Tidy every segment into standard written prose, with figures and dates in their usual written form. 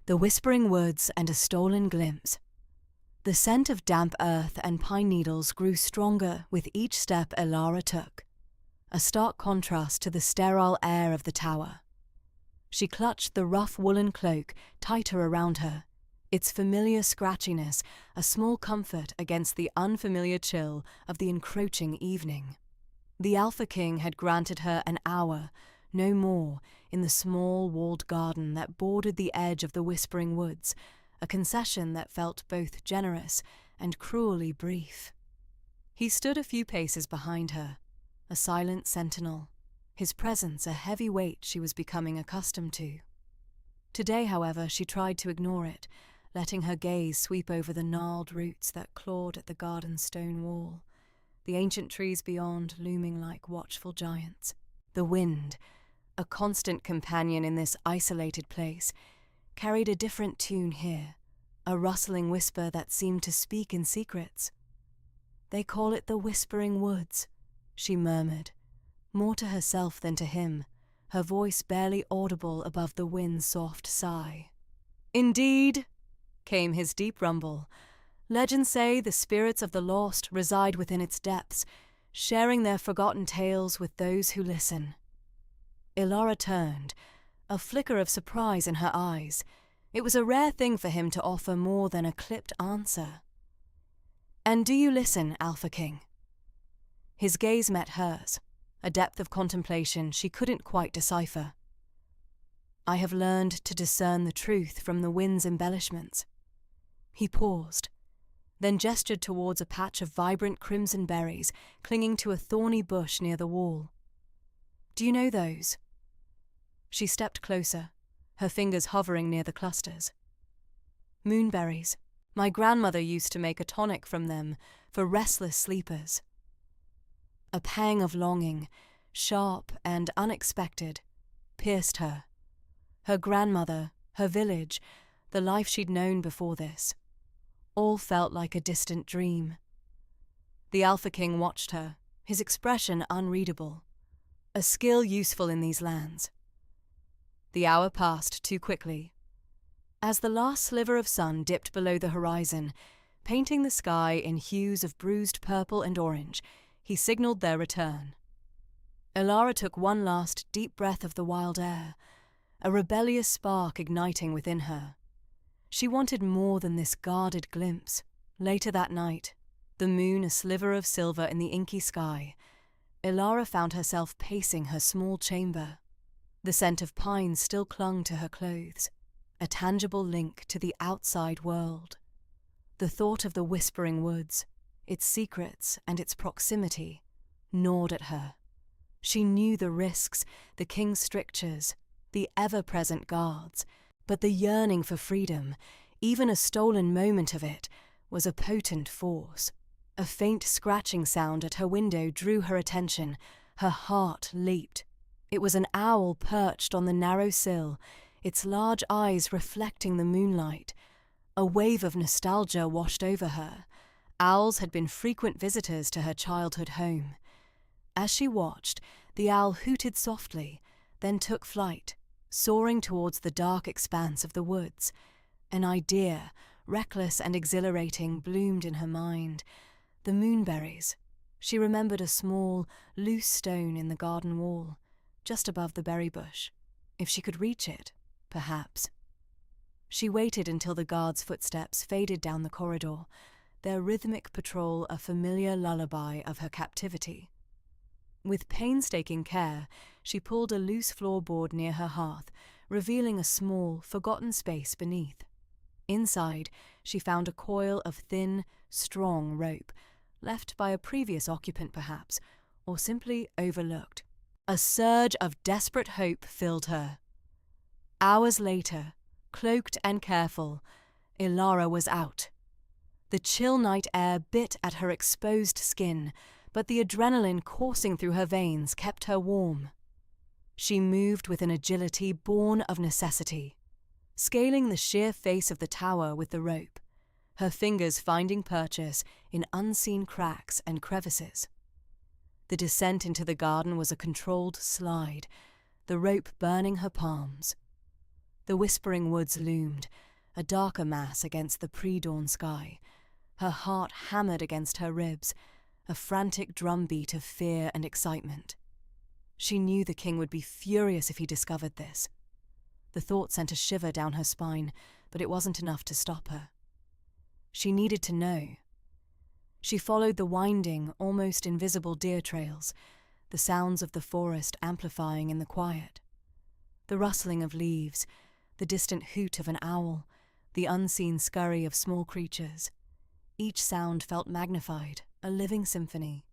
The whispering woods and a stolen glimpse. The scent of damp earth and pine needles grew stronger with each step Elara took, a stark contrast to the sterile air of the tower. She clutched the rough woolen cloak tighter around her, its familiar scratchiness a small comfort against the unfamiliar chill of the encroaching evening. The Alpha King had granted her an hour, no more, in the small walled garden that bordered the edge of the Whispering Woods, a concession that felt both generous and cruelly brief. He stood a few paces behind her, a silent sentinel, his presence a heavy weight she was becoming accustomed to. Today, however, she tried to ignore it, letting her gaze sweep over the gnarled roots that clawed at the garden's stone wall, the ancient trees beyond looming like watchful giants. The wind, a constant companion in this isolated place, carried a different tune here, a rustling whisper that seemed to speak in secrets. "They call it the Whispering Woods," she murmured, more to herself than to him, her voice barely audible above the wind's soft sigh. "Indeed," came his deep rumble. "Legends say the spirits of the lost reside within its depths, sharing their forgotten tales with those who listen." Elara turned, a flicker of surprise in her eyes. It was a rare thing for him to offer more than a clipped answer. "And do you listen, Alpha King?" His gaze met hers, a depth of contemplation she couldn't quite decipher. "I have learned to discern the truth from the wind's embellishments." He paused, then gestured towards a patch of vibrant crimson berries clinging to a thorny bush near the wall. "Do you know those?" She stepped closer, her fingers hovering near the clusters. "Moonberries. My grandmother used to make a tonic from them for restless sleepers." A pang of longing, sharp and unexpected, pierced her. Her grandmother, her village, the life she'd known before this, all felt like a distant dream. The Alpha King watched her, his expression unreadable, a skill useful in these lands. The hour passed too quickly. As the last sliver of sun dipped below the horizon, painting the sky in hues of bruised purple and orange, he signalled their return. Elara took one last deep breath of the wild air, a rebellious spark igniting within her. She wanted more than this guarded glimpse. Later that night, the moon a sliver of silver in the inky sky, Elara found herself pacing her small chamber. The scent of pine still clung to her clothes, a tangible link to the outside world. The thought of the Whispering Woods, its secrets and its proximity, gnawed at her. She knew the risks, the king's strictures, the ever-present guards, but the yearning for freedom, even a stolen moment of it, was a potent force. A faint scratching sound at her window drew her attention. Her heart leaped. It was an owl perched on the narrow sill, its large eyes reflecting the moonlight. A wave of nostalgia washed over her. Owls had been frequent visitors to her childhood home. As she watched, the owl hooted softly, then took flight, soaring towards the dark expanse of the woods. An idea, reckless and exhilarating, bloomed in her mind. The moonberries. She remembered a small, loose stone in the garden wall, just above the berry bush. If she could reach it, perhaps. She waited until the guards' footsteps faded down the corridor, their rhythmic patrol a familiar lullaby of her captivity. With painstaking care, she pulled a loose floorboard near her hearth, revealing a small, forgotten space beneath. Inside, she found a coil of thin, strong rope, left by a previous occupant perhaps, or simply overlooked. A surge of desperate hope filled her. Hours later, cloaked and careful, Elara was out. The chill night air bit at her exposed skin, but the adrenaline coursing through her veins kept her warm. She moved with an agility born of necessity, scaling the sheer face of the tower with the rope, her fingers finding purchase in unseen cracks and crevices. The descent into the garden was a controlled slide, the rope burning her palms. The whispering woods loomed, a darker mass against the pre-dawn sky. Her heart hammered against her ribs, a frantic drumbeat of fear and excitement. She knew the king would be furious if he discovered this. The thought sent a shiver down her spine, but it wasn't enough to stop her. She needed to know. She followed the winding, almost invisible deer trails, the sounds of the forest amplifying in the quiet. The rustling of leaves, the distant hoot of an owl, the unseen scurry of small creatures. Each sound felt magnified, a living symphony.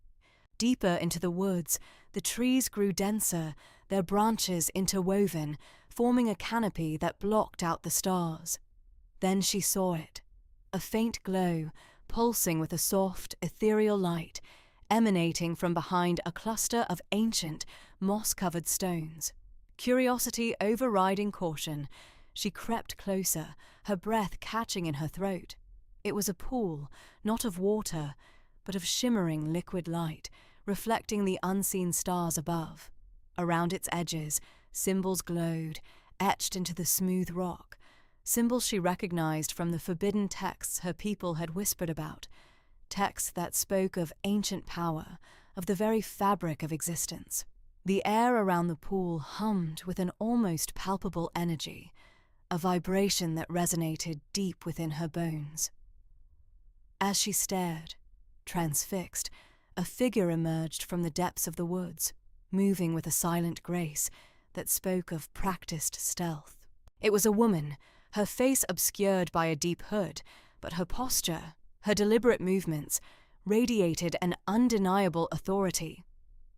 Deeper into the woods, the trees grew denser, their branches interwoven, forming a canopy that blocked out the stars. Then she saw it, a faint glow, pulsing with a soft, ethereal light, emanating from behind a cluster of ancient, moss-covered stones. Curiosity overriding caution, she crept closer, her breath catching in her throat. It was a pool, not of water, but of shimmering liquid light, reflecting the unseen stars above. Around its edges, symbols glowed, etched into the smooth rock, symbols she recognized from the forbidden texts her people had whispered about, texts that spoke of ancient power, of the very fabric of existence. The air around the pool hummed with an almost palpable energy, a vibration that resonated deep within her bones. As she stared, transfixed, a figure emerged from the depths of the woods, moving with a silent grace that spoke of practiced stealth. It was a woman, her face obscured by a deep hood, but her posture, her deliberate movements, radiated an undeniable authority.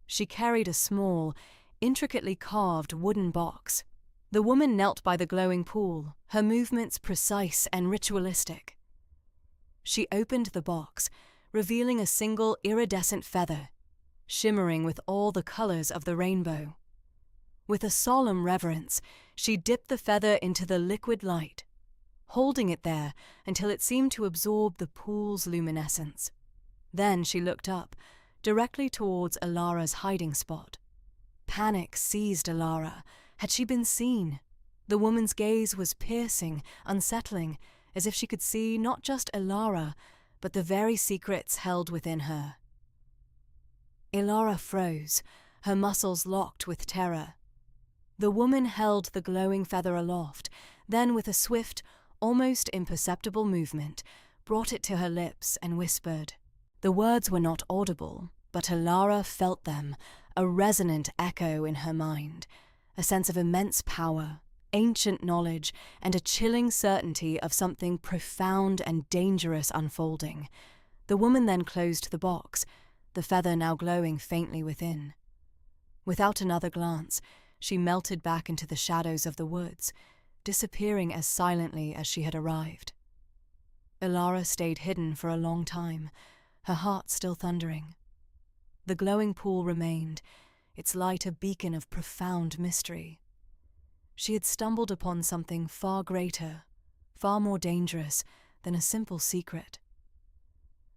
She carried a small, intricately carved wooden box. The woman knelt by the glowing pool, her movements precise and ritualistic. She opened the box, revealing a single iridescent feather, shimmering with all the colors of the rainbow. With a solemn reverence, she dipped the feather into the liquid light, holding it there until it seemed to absorb the pool's luminescence. Then she looked up, directly towards Alara's hiding spot. Panic seized Alara. Had she been seen? The woman's gaze was piercing, unsettling, as if she could see not just Alara, but the very secrets held within her. Alara froze, her muscles locked with terror. The woman held the glowing feather aloft, then with a swift, almost imperceptible movement, brought it to her lips and whispered. The words were not audible, but Alara felt them, a resonant echo in her mind, a sense of immense power, ancient knowledge, and a chilling certainty of something profound and dangerous unfolding. The woman then closed the box, the feather now glowing faintly within. Without another glance, she melted back into the shadows of the woods, disappearing as silently as she had arrived. Alara stayed hidden for a long time, her heart still thundering. The glowing pool remained, its light a beacon of profound mystery. She had stumbled upon something far greater, far more dangerous than a simple secret.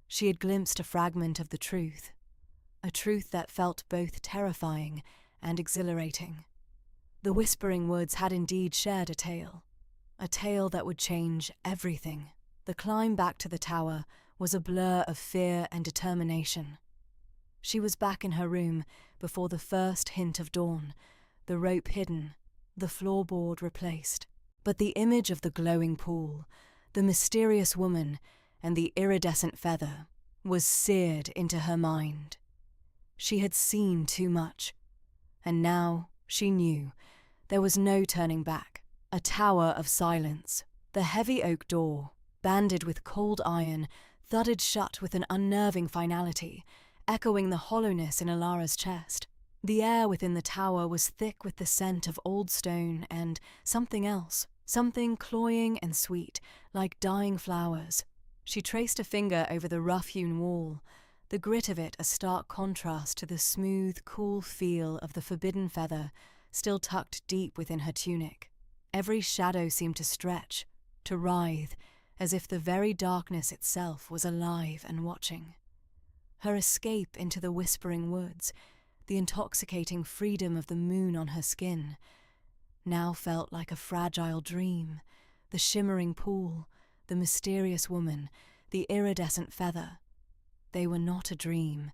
She had glimpsed a fragment of the truth, a truth that felt both terrifying and exhilarating. The Whispering Woods had indeed shared a tale that would change everything. The climb back to the tower was a blur of fear and determination. She was back in her room before the first hint of dawn, the rope hidden, the floorboard replaced. But the image of the glowing pool, the mysterious woman, and the iridescent feather was seared into her mind. She had seen too much, and now she knew there was no turning back. A tower of silence. The heavy oak door, banded with cold iron, thudded shut with an unnerving finality, echoing the hollowness in Alara's chest. The air within the tower was thick with the scent of old stone and something else, something cloying and sweet, like dying flowers. She traced a finger over the rough-hewn wall, the grit of it a stark contrast to the smooth, cool feel of the forbidden feather still tucked deep within her tunic. Every shadow seemed to stretch, to writhe, as if the very darkness itself was alive and watching. Her escape into the Whispering Woods, the intoxicating freedom of the moon on her skin, now felt like a fragile dream. The shimmering pool, the mysterious woman, the iridescent feather. They were not a dream,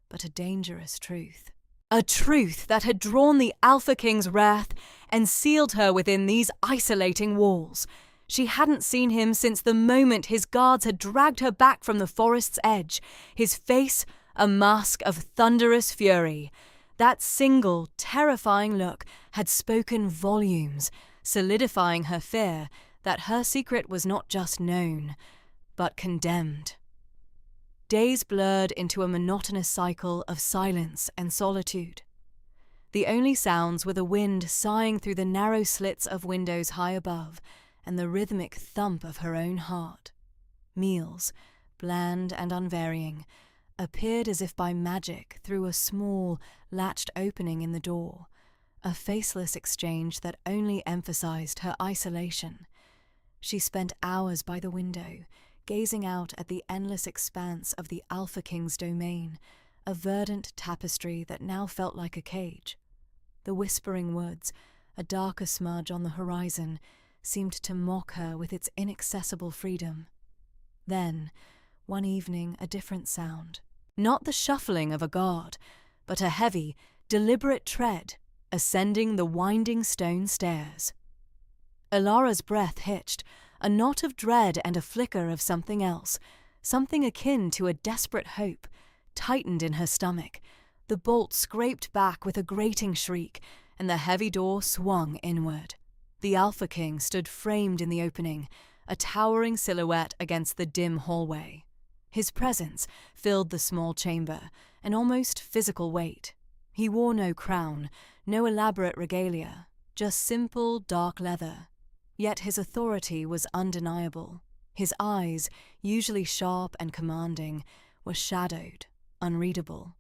but a dangerous truth. A truth that had drawn the Alpha King's wrath and sealed her within these isolating walls. She hadn't seen him since the moment his guards had dragged her back from the forest's edge, his face a mask of thunderous fury. That single, terrifying look had spoken volumes, solidifying her fear that her secret was not just known, but condemned. Days blurred into a monotonous cycle of silence and solitude. The only sounds were the wind sighing through the narrow slits of windows high above, and the rhythmic thump of her own heart. Meals, bland and unvarying, appeared as if by magic through a small, latched opening in the door, a faceless exchange that only emphasized her isolation. She spent hours by the window, gazing out at the endless expanse of the Alpha King's domain, a verdant tapestry that now felt like a cage. The whispering woods, a darker smudge on the horizon, seemed to mock her with its inaccessible freedom. Then, one evening, a different sound. Not the shuffling of a guard, but a heavy, deliberate tread ascending the winding stone stairs. Ilara's breath hitched, a knot of dread and a flicker of something else, something akin to a desperate hope, tightened in her stomach. The bolt scraped back with a grating shriek, and the heavy door swung inward. The Alpha King stood framed in the opening, a towering silhouette against the dim hallway. His presence filled the small chamber, an almost physical weight. He wore no crown, no elaborate regalia, just simple, dark leather. Yet his authority was undeniable. His eyes, usually sharp and commanding, were shadowed, unreadable.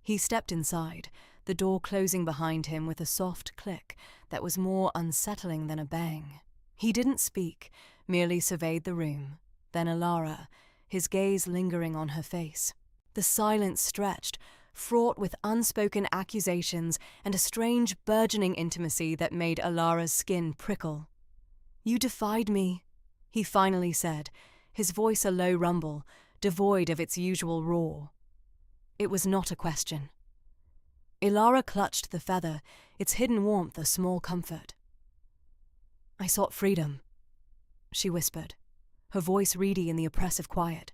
He stepped inside, the door closing behind him with a soft click that was more unsettling than a bang. He didn't speak, merely surveyed the room. Then Ilara, his gaze lingering on her face. The silence stretched, fraught with unspoken accusations and a strange burgeoning intimacy that made Ilara's skin prickle. "You defied me," he finally said, his voice a low rumble, devoid of its usual roar. It was not a question. Ilara clutched the feather, its hidden warmth a small comfort. "I sought freedom," she whispered, her voice reedy in the oppressive quiet.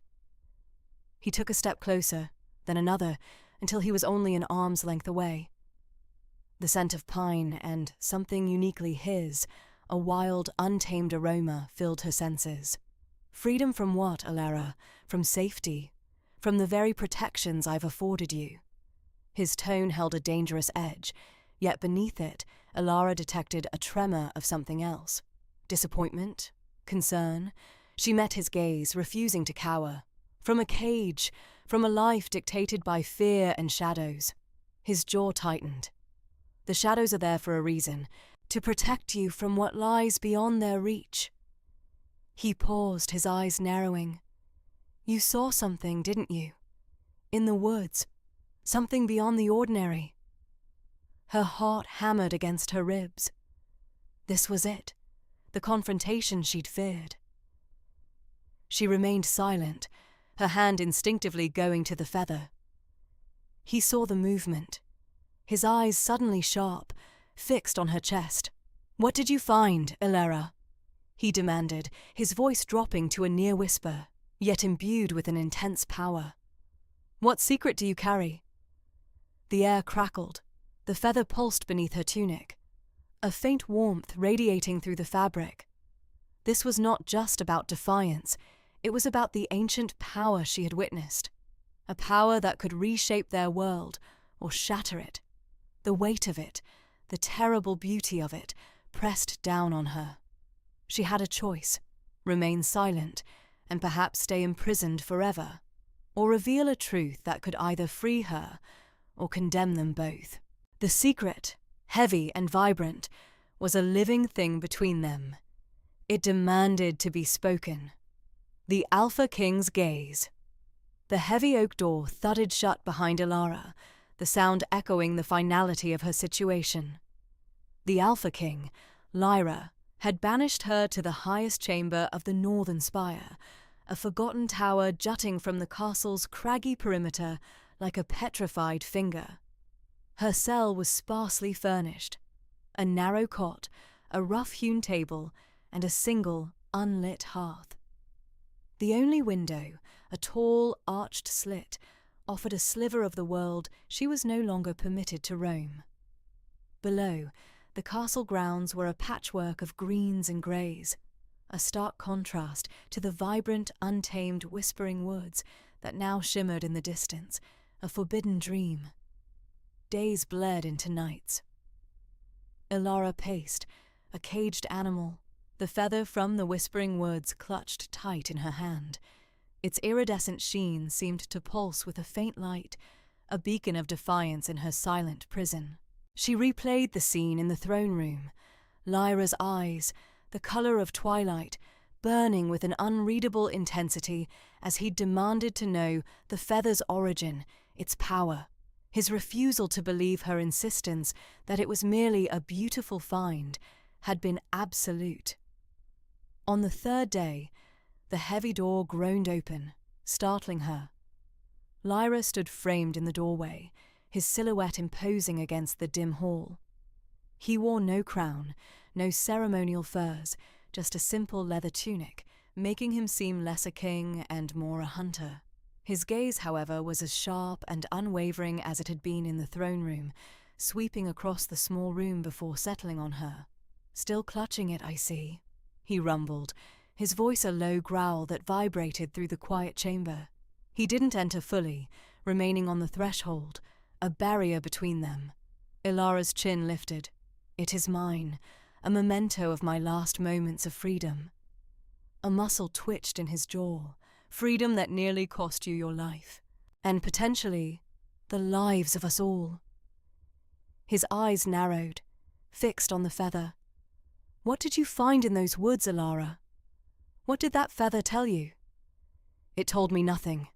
He took a step closer, then another, until he was only an arm's length away. The scent of pine and something uniquely his, a wild, untamed aroma, filled her senses. "Freedom from what, Ilara? From safety? From the very protections I've afforded you?" His tone held a dangerous edge, yet beneath it, Ilara detected a tremor of something else. Disappointment? Concern? She met his gaze, refusing to cower. From a cage, from a life dictated by fear and shadows. His jaw tightened. "The shadows are there for a reason, to protect you from what lies beyond their reach." He paused, his eyes narrowing. "You saw something, didn't you? In the woods. Something beyond the ordinary." Her heart hammered against her ribs. This was it, the confrontation she'd feared. She remained silent, her hand instinctively going to the feather. He saw the movement, his eyes suddenly sharp, fixed on her chest. "What did you find, Ilara?" he demanded, his voice dropping to a near whisper, yet imbued with an intense power. "What secret do you carry?" The air crackled, the feather pulsed beneath her tunic, a faint warmth radiating through the fabric. This was not just about defiance, it was about the ancient power she had witnessed, a power that could reshape their world or shatter it. The weight of it, the terrible beauty of it, pressed down on her. She had a choice: remain silent and perhaps stay imprisoned forever, or reveal a truth that could either free her or condemn them both. The secret, heavy and vibrant, was a living thing between them. It demanded to be spoken. The Alpha King's gaze. The heavy oak door thudded shut behind Ilara, the sound echoing the finality of her situation. The Alpha King, Lyra, had banished her to the highest chamber of the northern spire, a forgotten tower jutting from the castle's craggy perimeter like a petrified finger. Her cell was sparsely furnished. A narrow cot, a rough-hewn table, and a single, unlit hearth. The only window, a tall, arched slit, offered a sliver of the world she was no longer permitted to roam. Below, the castle grounds were a patchwork of greens and greys, a stark contrast to the vibrant, untamed Whispering Woods that now shimmered in the distance, a forbidden dream. Days bled into nights. Ilara paced, a caged animal, the feather from the Whispering Woods clutched tight in her hand. Its iridescent sheen seemed to pulse with a faint light, a beacon of defiance in her silent prison. She replayed the scene in the throne room, Lyra's eyes, the colour of twilight, burning with an unreadable intensity as he demanded to know the feather's origin, its power, his refusal to believe her insistence that it was merely a beautiful find had been absolute. On the third day, the heavy door groaned open, startling her. Lyra stood framed in the doorway, his silhouette imposing against the dim hall. He wore no crown, no ceremonial furs, just a simple leather tunic, making him seem less a king and more a hunter. His gaze, however, was as sharp and unwavering as it had been in the throne room, sweeping across the small room before settling on her. "Still clutching it, I see," he rumbled, his voice a low growl that vibrated through the quiet chamber. He didn't enter fully, remaining on the threshold, a barrier between them. Ilara's chin lifted. "It is mine, a memento of my last moments of freedom." A muscle twitched in his jaw, freedom that nearly cost you your life, and potentially the lives of us all. His eyes narrowed, fixed on the feather. "What did you find in those woods, Ilara? What did that feather tell you?" "It told me nothing,"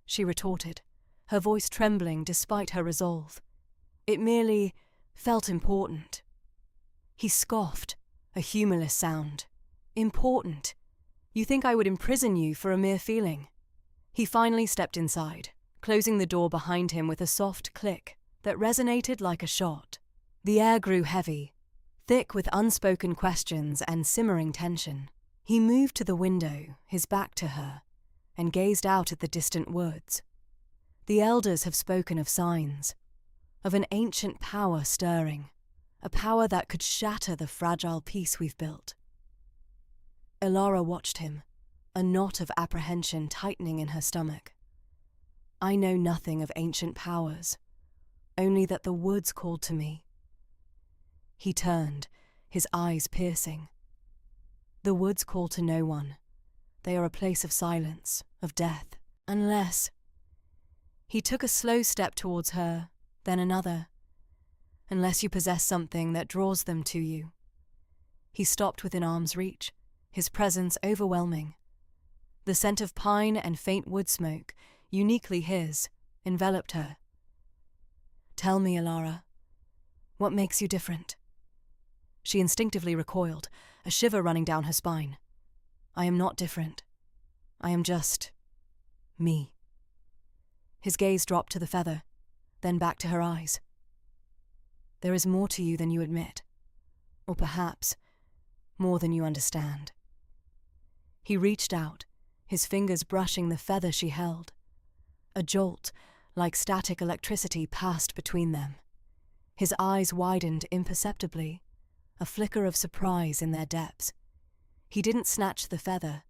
she retorted, her voice trembling despite her resolve. "It merely felt important." He scoffed, a humourless sound. "Important? You think I would imprison you for a mere feeling?" He finally stepped inside, closing the door behind him with a soft click that resonated like a shot. The air grew heavy, thick with unspoken questions and simmering tension. He moved to the window, his back to her, and gazed out at the distant woods. The elders have spoken of signs, of an ancient power stirring, a power that could shatter the fragile peace we've built. Ilara watched him, a knot of apprehension tightening in her stomach. "I know nothing of ancient powers, only that the woods called to me." He turned, his eyes piercing. "The woods call to no one. They are a place of silence, of death, unless—" He took a slow step towards her, then another. "Unless you possess something that draws them to you." He stopped within arm's reach, his presence overwhelming. The scent of pine and faint wood smoke, uniquely his, enveloped her. "Tell me, Ilara, what makes you different?" She instinctively recoiled, a shiver running down her spine. "I am not different. I am just me." His gaze dropped to the feather, then back to her eyes. "There is more to you than you admit, or perhaps more than you understand." He reached out, his fingers brushing the feather she held. A jolt, like static electricity, passed between them. His eyes widened imperceptibly, a flicker of surprise in their depths. He didn't snatch the feather,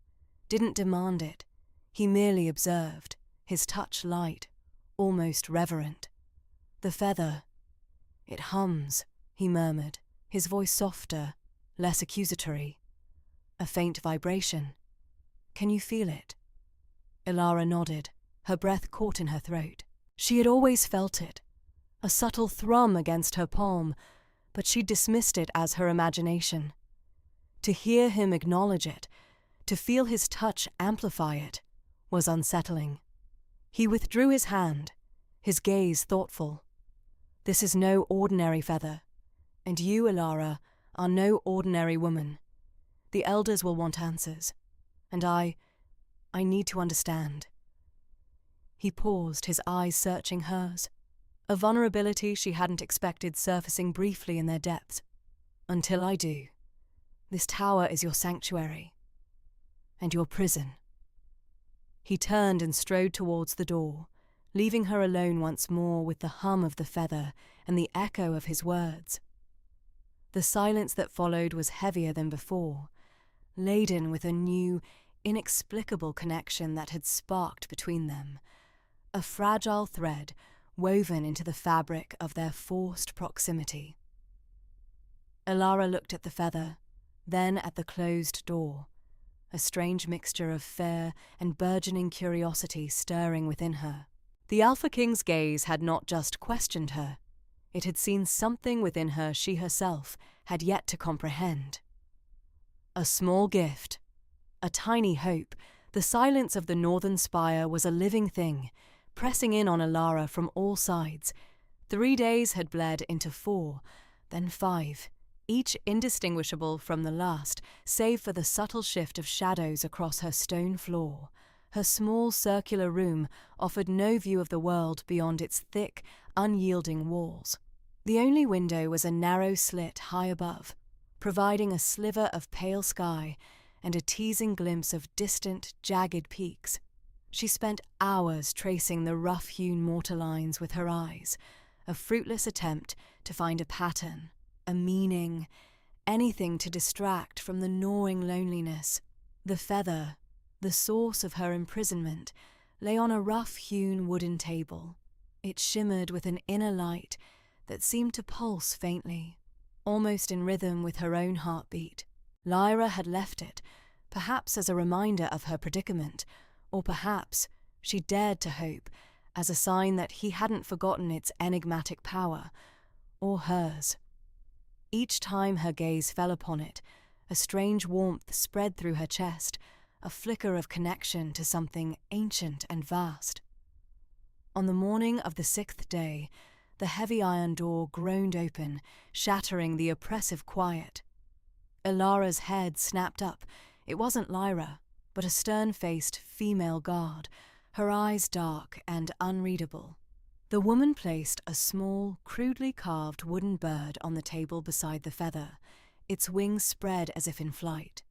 didn't demand it. He merely observed, his touch light, almost reverent. "The feather, it hums," he murmured, his voice softer, less accusatory. "A faint vibration. Can you feel it?" Ilara nodded, her breath caught in her throat. She had always felt it, a subtle thrum against her palm, but she dismissed it as her imagination. To hear him acknowledge it, to feel his touch amplify it, was unsettling. He withdrew his hand, his gaze thoughtful. "This is no ordinary feather. And you, Alara, are no ordinary woman. The elders will want answers. And I need to understand." He paused, his eyes searching hers. A vulnerability she hadn't expected surfacing briefly in their depths. "Until I do, this tower is your sanctuary. And your prison." He turned and strode towards the door, leaving her alone once more with the hum of the feather and the echo of his words. The silence that followed was heavier than before, laden with a new, inexplicable connection that had sparked between them, a fragile thread woven into the fabric of their forced proximity. Alara looked at the feather, then at the closed door, a strange mixture of fear and burgeoning curiosity stirring within her. The Alpha King's gaze had not just questioned her, it had seen something within her she herself had yet to comprehend. A small gift, a tiny hope, the silence of the northern spire was a living thing, pressing in on Alara from all sides. 3 days had bled into 4, then 5, each indistinguishable from the last, save for the subtle shift of shadows across her stone floor. Her small circular room offered no view of the world beyond its thick, unyielding walls. The only window was a narrow slit high above, providing a sliver of pale sky and a teasing glimpse of distant, jagged peaks. She spent hours tracing the rough-hewn mortar lines with her eyes, a fruitless attempt to find a pattern, a meaning, anything to distract from the gnawing loneliness. The feather, the source of her imprisonment, lay on a rough-hewn wooden table. It shimmered with an inner light that seemed to pulse faintly, almost in rhythm with her own heartbeat. Lyra had left it, perhaps as a reminder of her predicament, or perhaps, she dared to hope, as a sign that he hadn't forgotten its enigmatic power, or hers. Each time her gaze fell upon it, a strange warmth spread through her chest, a flicker of connection to something ancient and vast. On the morning of the 6th day, the heavy iron door groaned open, shattering the oppressive quiet. Alara's head snapped up. It wasn't Lyra, but a stern-faced female guard, her eyes dark and unreadable. The woman placed a small, crudely carved wooden bird on the table beside the feather, its wings spread as if in flight.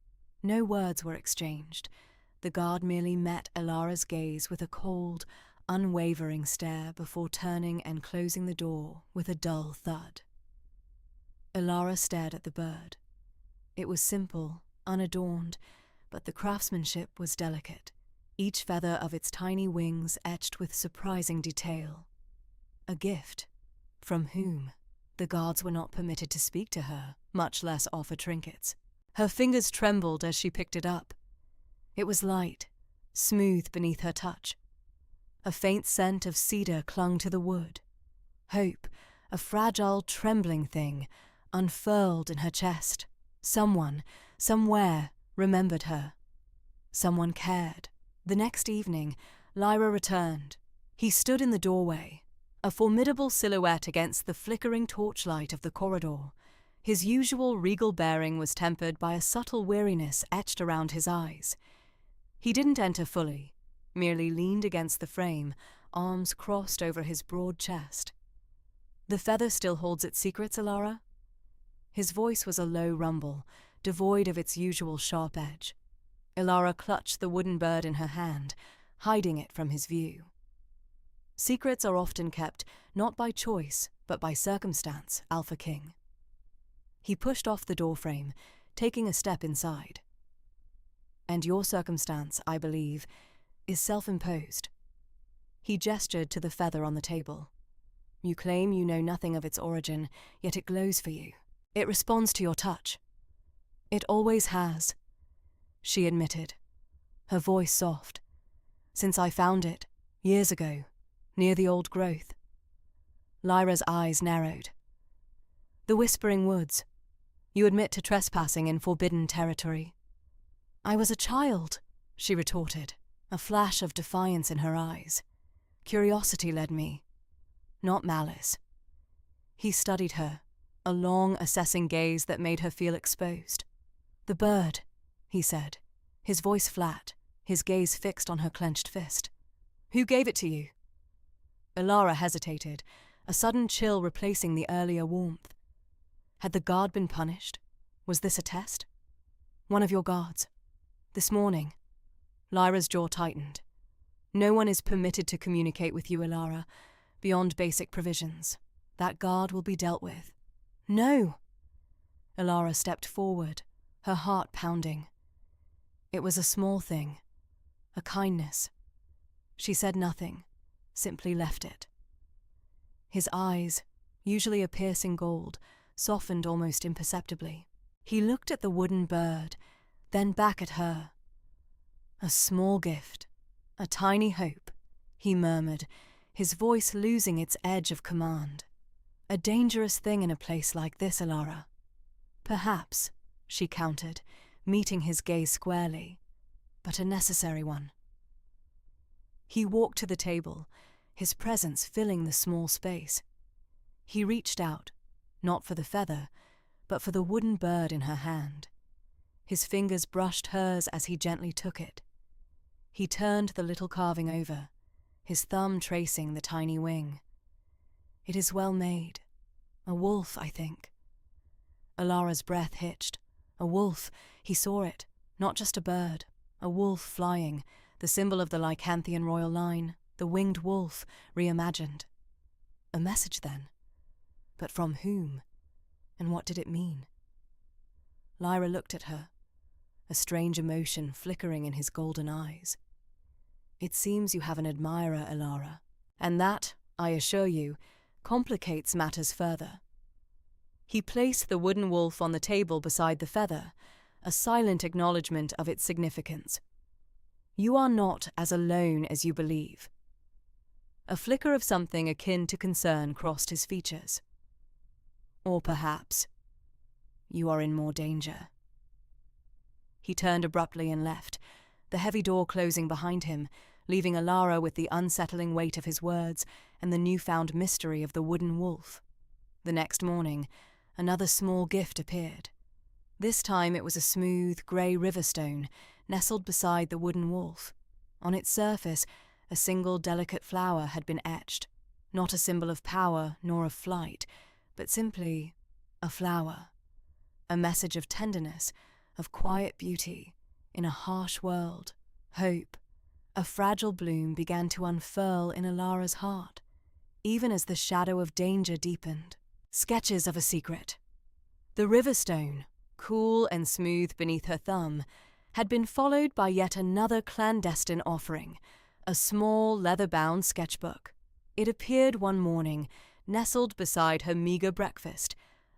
No words were exchanged. The guard merely met Alara's gaze with a cold, unwavering stare before turning and closing the door with a dull thud. Alara stared at the bird. It was simple, unadorned, but the craftsmanship was delicate, each feather of its tiny wings etched with surprising detail. A gift. From whom? The guards were not permitted to speak to her, much less offer trinkets. Her fingers trembled as she picked it up. It was light, smooth beneath her touch. A faint scent of cedar clung to the wood. Hope, a fragile, trembling thing, unfurled in her chest. Someone, somewhere, remembered her. Someone cared. The next evening, Lyra returned. He stood in the doorway, a formidable silhouette against the flickering torchlight of the corridor. His usual regal bearing was tempered by a subtle weariness etched around his eyes. He didn't enter fully, merely leaned against the frame, arms crossed over his broad chest. "The feather still holds its secrets, Alara?" His voice was a low rumble, devoid of its usual sharp edge. Alara clutched the wooden bird in her hand, hiding it from his view. "Secrets are often kept not by choice, but by circumstance, Alpha King." He pushed off the doorframe, taking a step inside. "And your circumstance, I believe, is self-imposed." He gestured to the feather on the table. "You claim you know nothing of its origin, yet it glows for you. It responds to your touch." "It always has," she admitted, her voice soft. "Since I found it, years ago, near the old growth." Lyra's eyes narrowed. "The Whispering Woods. You admit to trespassing in forbidden territory." "I was a child," she retorted, a flash of defiance in her eyes. "Curiosity led me, not malice." He studied her, a long, assessing gaze that made her feel exposed. "The bird," he said, his voice flat, his gaze fixed on her clenched fist. "Who gave it to you?" Ilara hesitated, a sudden chill replacing the earlier warmth. Had the guard been punished? Was this a test? "One of your guards. This morning." Lyra's jaw tightened. "No one is permitted to communicate with you, Ilara, beyond basic provisions. That guard will be dealt with." "No!" Ilara stepped forward, her heart pounding. It was a small thing, a kindness. She said nothing, simply left it. His eyes, usually a piercing gold, softened almost imperceptibly. He looked at the wooden bird, then back at her. "A small gift, a tiny hope," he murmured, his voice losing its edge of command. "A dangerous thing in a place like this, Ilara." "Perhaps," she countered, meeting his gaze squarely, "but a necessary one." He walked to the table, his presence filling the small space. He reached out, not for the feather, but for the wooden bird in her hand. His fingers brushed hers as he gently took it. He turned the little carving over, his thumb tracing the tiny wing. "It is well made. A wolf, I think." Ilara's breath hitched. A wolf, he saw it, not just a bird. A wolf flying, the symbol of the Lycanthian royal line, the winged wolf, reimagined. A message, then. But from whom? And what did it mean? Lyra looked at her, a strange emotion flickering in his golden eyes. "It seems you have an admirer, Ilara, and that, I assure you, complicates matters further." He placed the wooden wolf on the table beside the feather, a silent acknowledgement of its significance. "You are not as alone as you believe." A flicker of something akin to concern crossed his features. "Or perhaps, you are in more danger." He turned abruptly and left, the heavy door closing behind him, leaving Ilara with the unsettling weight of his words and the newfound mystery of the wooden wolf. The next morning, another small gift appeared. This time it was a smooth, grey riverstone, nestled beside the wooden wolf. On its surface, a single delicate flower had been etched, not a symbol of power nor of flight, but simply a flower. A message of tenderness, of quiet beauty, in a harsh world, hope. A fragile bloom began to unfurl in Ilara's heart, even as the shadow of danger deepened. Sketches of a secret. The riverstone, cool and smooth beneath her thumb, had been followed by yet another clandestine offering, a small leather-bound sketchbook. It appeared one morning, nestled beside her meagre breakfast,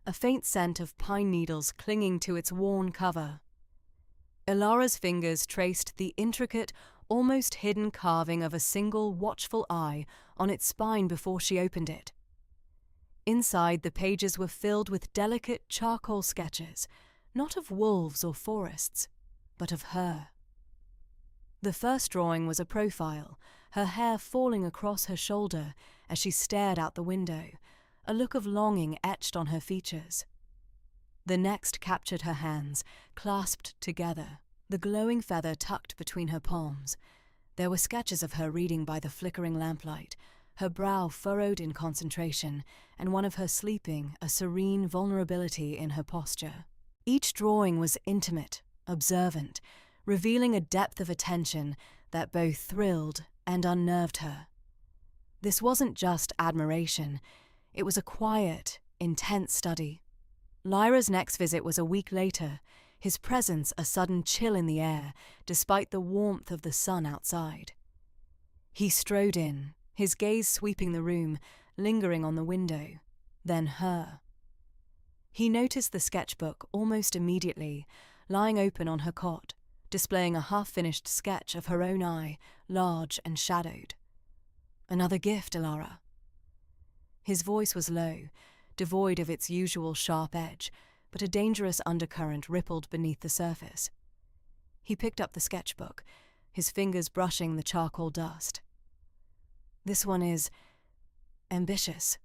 a faint scent of pine needles clinging to its worn cover. Ilara's fingers traced the intricate, almost hidden carving of a single watchful eye on its spine before she opened it. Inside, the pages were filled with delicate charcoal sketches, not of wolves or forests, but of her. The first drawing was a profile, her hair falling across her shoulder as she stared out the window, a look of longing etched on her features. The next captured her hands, clasped together, the glowing feather tucked between her palms. There were sketches of her reading by the flickering lamplight, her brow furrowed in concentration, and one of her sleeping, a serene vulnerability in her posture. Each drawing was intimate, observant, revealing a depth of attention that both thrilled and unnerved her. This wasn't just admiration, it was a quiet, intense study. Lyra's next visit was a week later, his presence a sudden chill in the air, despite the warmth of the sun outside. He strode in, his gaze sweeping the room, lingering on the window, then her. He noticed the sketchbook almost immediately, lying open on her cot, displaying a half-finished sketch of her own eye, large and shadowed. "Another gift, Ilara." His voice was low, devoid of its usual sharp edge, but a dangerous undercurrent rippled beneath the surface. He picked up the sketchbook, his fingers brushing the charcoal dust. "This one is ambitious."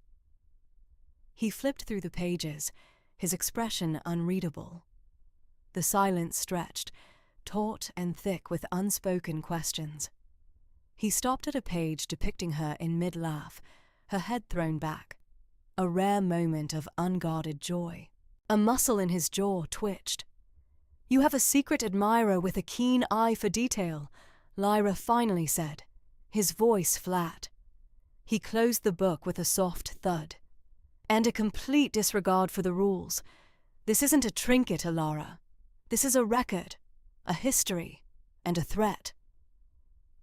He flipped through the pages, his expression unreadable. The silence stretched, taut and thick with unspoken questions. He stopped at a page depicting her in mid-laugh, her head thrown back, a rare moment of unguarded joy. A muscle in his jaw twitched. "You have a secret admirer with a keen eye for detail," Lyra finally said, his voice flat. He closed the book with a soft thud. "And a complete disregard for the rules. This isn't a trinket, Alara. This is a record, a history, and a threat."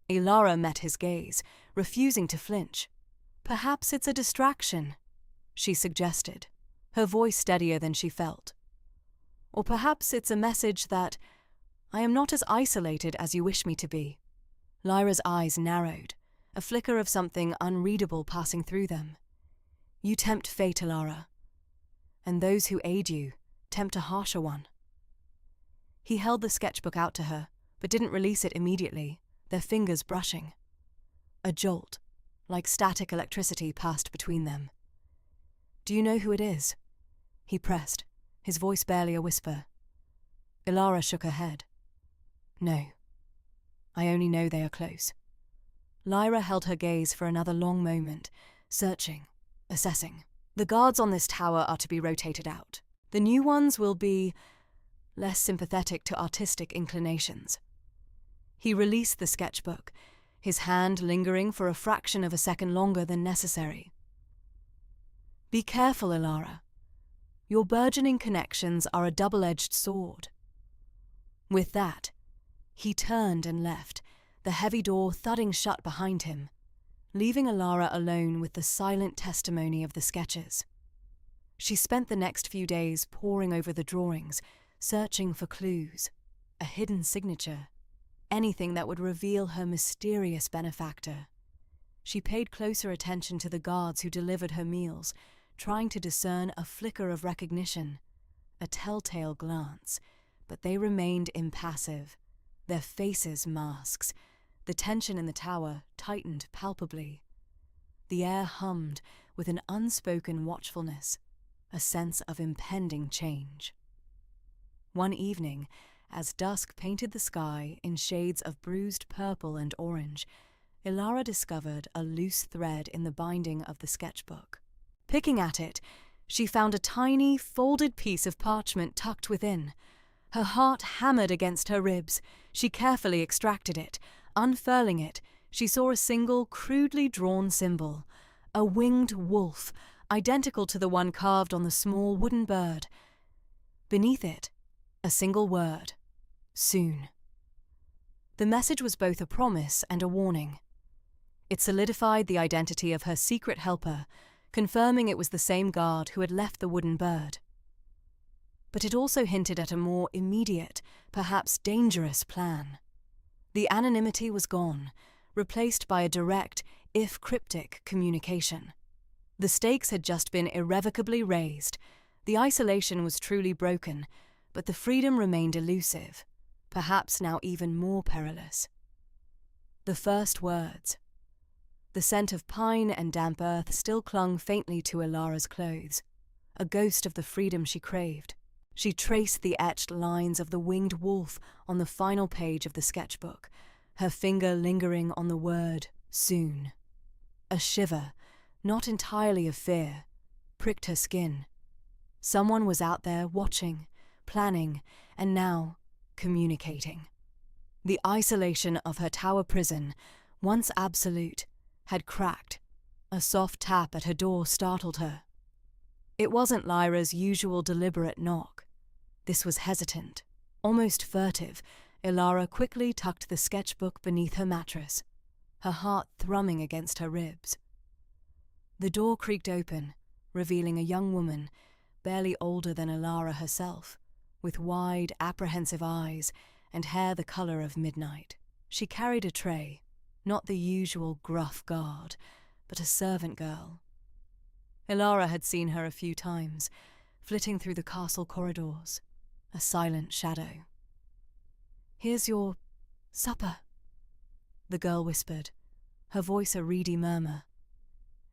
Ilara met his gaze, refusing to flinch. "Perhaps it's a distraction," she suggested, her voice steadier than she felt. "Or perhaps it's a message that I am not as isolated as you wish me to be." Lyra's eyes narrowed, a flicker of something unreadable passing through them. "You tempt fate, Alara, and those who aid you tempt a harsher one." He held the sketchbook out to her, but didn't release it immediately, their fingers brushing. A jolt, like static electricity, passed between them. "Do you know who it is?" He pressed, his voice barely a whisper. Ilara shook her head. "No. I only know they are close." Lyra held her gaze for another long moment, searching, assessing. "The guards on this tower are to be rotated out. The new ones will be less sympathetic to artistic inclinations." He released the sketchbook, his hand lingering for a fraction of a second longer than necessary. "Be careful, Ilara. Your burgeoning connections are a double-edged sword." With that, he turned and left, the heavy door thudding shut behind him, leaving Ilara alone with the silent testimony of the sketches. She spent the next few days poring over the drawings, searching for clues, a hidden signature, anything that would reveal her mysterious benefactor. She paid closer attention to the guards who delivered her meals, trying to discern a flicker of recognition, a telltale glance, but they remained impassive, their faces masks. The tension in the tower tightened palpably. The air hummed with an unspoken watchfulness, a sense of impending change. One evening, as dusk painted the sky in shades of bruised purple and orange, Ilara discovered a loose thread in the binding of the sketchbook. Picking at it, she found a tiny, folded piece of parchment tucked within. Her heart hammered against her ribs. She carefully extracted it. Unfurling it, she saw a single, crudely drawn symbol, a winged wolf, identical to the one carved on the small wooden bird. Beneath it, a single word: soon. The message was both a promise and a warning. It solidified the identity of her secret helper, confirming it was the same guard who had left the wooden bird. But it also hinted at a more immediate, perhaps dangerous plan. The anonymity was gone, replaced by a direct, if cryptic, communication. The stakes had just been irrevocably raised. The isolation was truly broken, but the freedom remained elusive, perhaps now even more perilous. The first words. The scent of pine and damp earth still clung faintly to Ilara's clothes, a ghost of the freedom she craved. She traced the etched lines of the winged wolf on the final page of the sketchbook, her finger lingering on the word soon. A shiver, not entirely of fear, pricked her skin. Someone was out there watching, planning, and now communicating. The isolation of her tower prison, once absolute, had cracked. A soft tap at her door startled her. It wasn't Lyra's usual deliberate knock. This was hesitant, almost furtive. Ilara quickly tucked the sketchbook beneath her mattress, her heart thrumming against her ribs. The door creaked open, revealing a young woman, barely older than Ilara herself, with wide, apprehensive eyes and hair the color of midnight. She carried a tray, not the usual gruff guard, but a servant girl. Ilara had seen her a few times, flitting through the castle corridors, a silent shadow. "Here's your supper," the girl whispered, her voice a reedy murmur.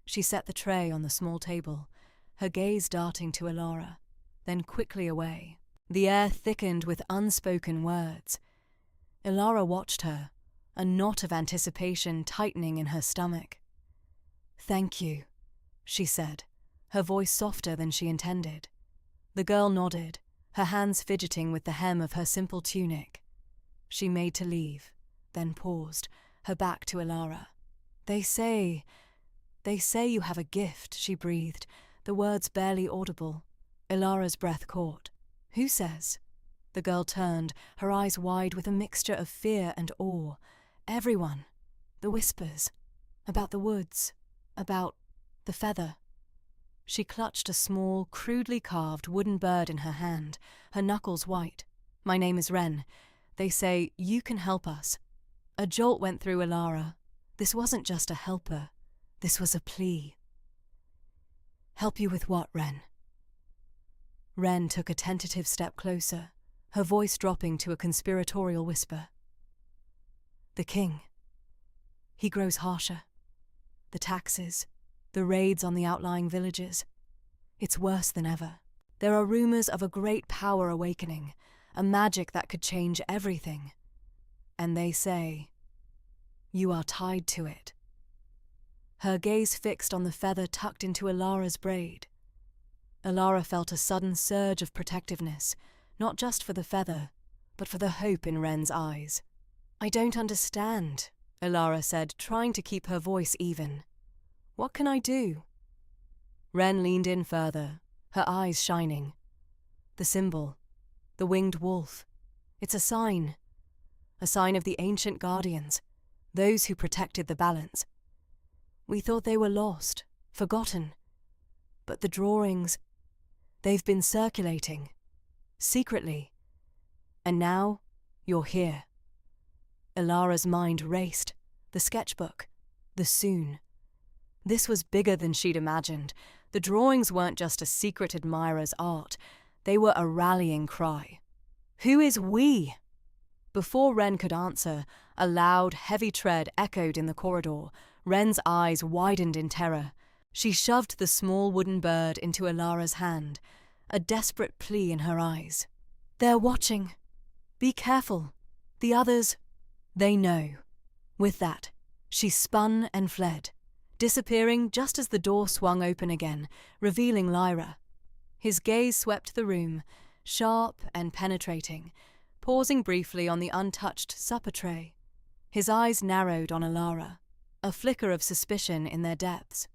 She set the tray on the small table, her gaze darting to Alara, then quickly away. The air thickened with unspoken words. Alara watched her, a knot of anticipation tightening in her stomach. "Thank you," she said, her voice softer than she intended. The girl nodded, her hands fidgeting with the hem of her simple tunic. She made to leave, then paused, her back to Alara. They say you have a gift," she breathed, the words barely audible. Ilara's breath caught. "Who says?" The girl turned, her eyes wide with a mixture of fear and awe. "Everyone. The whispers. About the woods. About the feather." She clutched a small, crudely carved wooden bird in her hand, her knuckles white. "My name is Ren. They say you can help us." A jolt went through Alara. This wasn't just a helper. This was a plea. "Help you with what, Ren?" Ren took a tentative step closer, her voice dropping to a conspiratorial whisper. "The king. He grows harsher. The taxes, the raids on the outlying villages. It's worse than ever. There are rumors of a great power awakening, a magic that could change everything. And they say, you are tied to it." Her gaze fixed on the feather tucked into Alara's braid. Alara felt a sudden surge of protectiveness, not just for the feather, but for the hope in Ren's eyes. "I don't understand," Alara said, trying to keep her voice even. "What can I do?" Ren leaned in further, her eyes shining. "The symbol, the winged wolf. It's a sign of the ancient guardians, those who protected the balance. We thought they were lost, forgotten. But the drawings, they've been circulating, secretly. And now, you're here." Ilara's mind raced. The sketchbook, the soon. This was bigger than she'd imagined. The drawings weren't just a secret admirer's art. They were a rallying cry. "Who is we?" Before Ren could answer, a loud, heavy tread echoed in the corridor. Ren's eyes widened in terror. She shoved the small wooden bird into Ilara's hand, a desperate plea in her eyes. "They're watching. Be careful. The others, they know." With that, she spun and fled, disappearing just as the door swung open again, revealing Lyra. His gaze swept the room, sharp and penetrating, pausing briefly on the untouched supper tray. His eyes narrowed on Alara, a flicker of suspicion in their depths.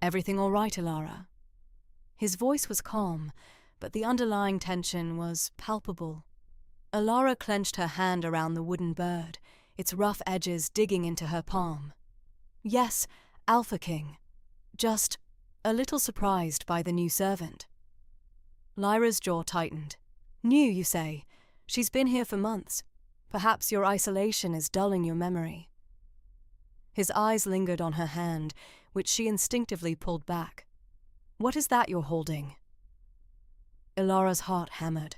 "Everything all right, Alara?" His voice was calm, but the underlying tension was palpable. Alara clenched her hand around the wooden bird, its rough edges digging into her palm. "Yes, Alpha King. Just a little surprised by the new servant." Lyra's jaw tightened. "New, you say? She's been here for months. Perhaps your isolation is dulling your memory." His eyes lingered on her hand, which she instinctively pulled back. "What is that you're holding?" Ilara's heart hammered.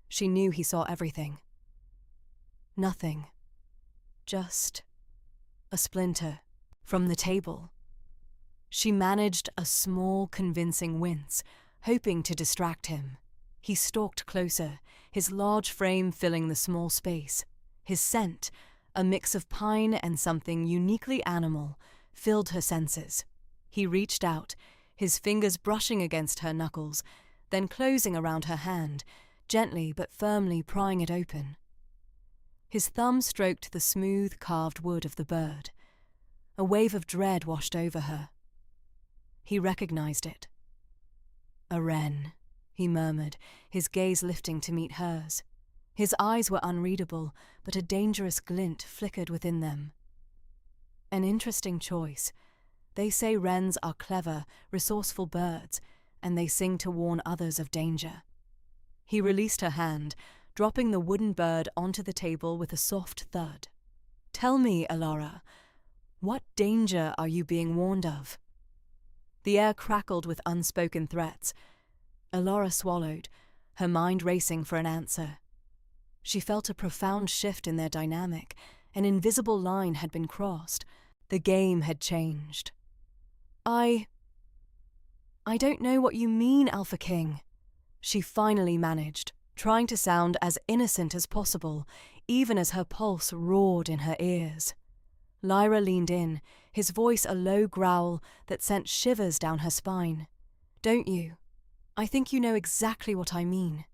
She knew he saw everything. "Nothing. Just a splinter from the table." She managed a small, convincing wince, hoping to distract him. He stalked closer, his large frame filling the small space. His scent, a mix of pine and something uniquely animal, filled her senses. He reached out, his fingers brushing against her knuckles, then closing around her hand, gently but firmly prying it open. His thumb stroked the smooth, carved wood of the bird. A wave of dread washed over her. He recognized it. "A wren," he murmured, his gaze lifting to meet hers. His eyes were unreadable, but a dangerous glint flickered within them. "An interesting choice. They say wrens are clever, resourceful birds, and they sing to warn others of danger." He released her hand, dropping the wooden bird onto the table with a soft thud. "Tell me, Alara, what danger are you being warned of?" The air crackled with unspoken threats. Alara swallowed, her mind racing for an answer. She felt a profound shift in their dynamic. An invisible line had been crossed. The game had changed. I'm "I don't know what you mean, Alpha King," she finally managed, trying to sound as innocent as possible, even as her pulse roared in her ears. Lyra leaned in, his voice a low growl that sent shivers down her spine. "Don't you? I think you know exactly what I mean.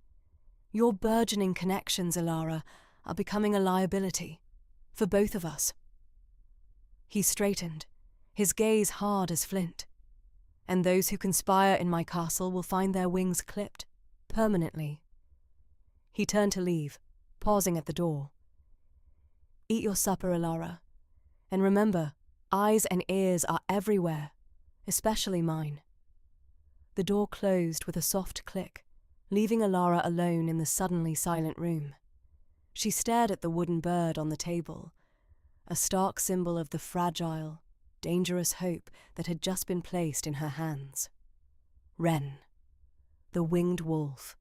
Your burgeoning connections, Ilara, are becoming a liability. For both of us." He straightened, his gaze hard as flint. "And those who conspire in my castle will find their wings clipped, permanently." He turned to leave, pausing at the door. "Eat your supper, Ilara. And remember, eyes and ears are everywhere, especially mine." The door closed with a soft click, leaving Ilara alone in the suddenly silent room. She stared at the wooden bird on the table, a stark symbol of the fragile, dangerous hope that had just been placed in her hands. Wren, the winged wolf.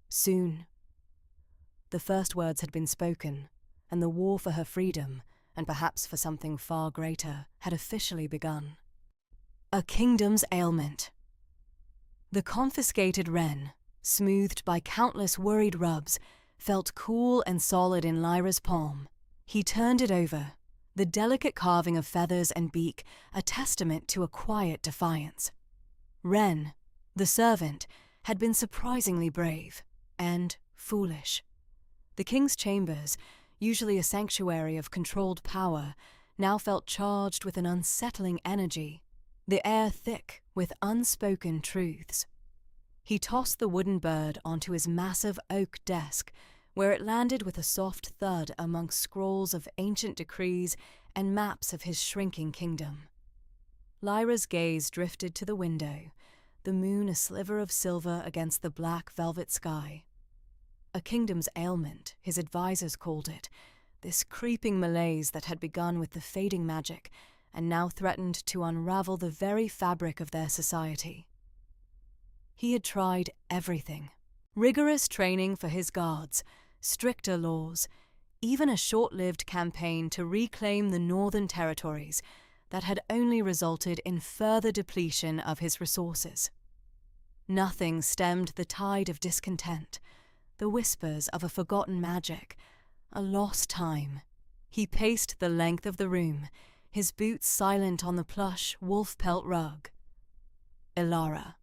Soon. The first words had been spoken, and the war for her freedom, and perhaps for something far greater, had officially begun. A kingdom's ailment. The confiscated wren, smoothed by countless worried rubs, felt cool and solid in Lyra's palm. He turned it over, the delicate carving of feathers and beak a testament to a quiet defiance. Wren, the servant, had been surprisingly brave and foolish. The king's chambers, usually a sanctuary of controlled power, now felt charged with an unsettling energy, the air thick with unspoken truths. He tossed the wooden bird onto his massive oak desk, where it landed with a soft thud amongst scrolls of ancient decrees and maps of his shrinking kingdom. Lyra's gaze drifted to the window, the moon a sliver of silver against the black velvet sky. A kingdom's ailment, his advisors called it, this creeping malaise that had begun with the fading magic and now threatened to unravel the very fabric of their society. He had tried everything. Rigorous training for his guards, stricter laws, even a short-lived campaign to reclaim the northern territories that had only resulted in further depletion of his resources. Nothing stemmed the tide of discontent, the whispers of a forgotten magic, a lost time. He paced the length of the room, his boots silent on the plush wolf pelt rug. Ilara.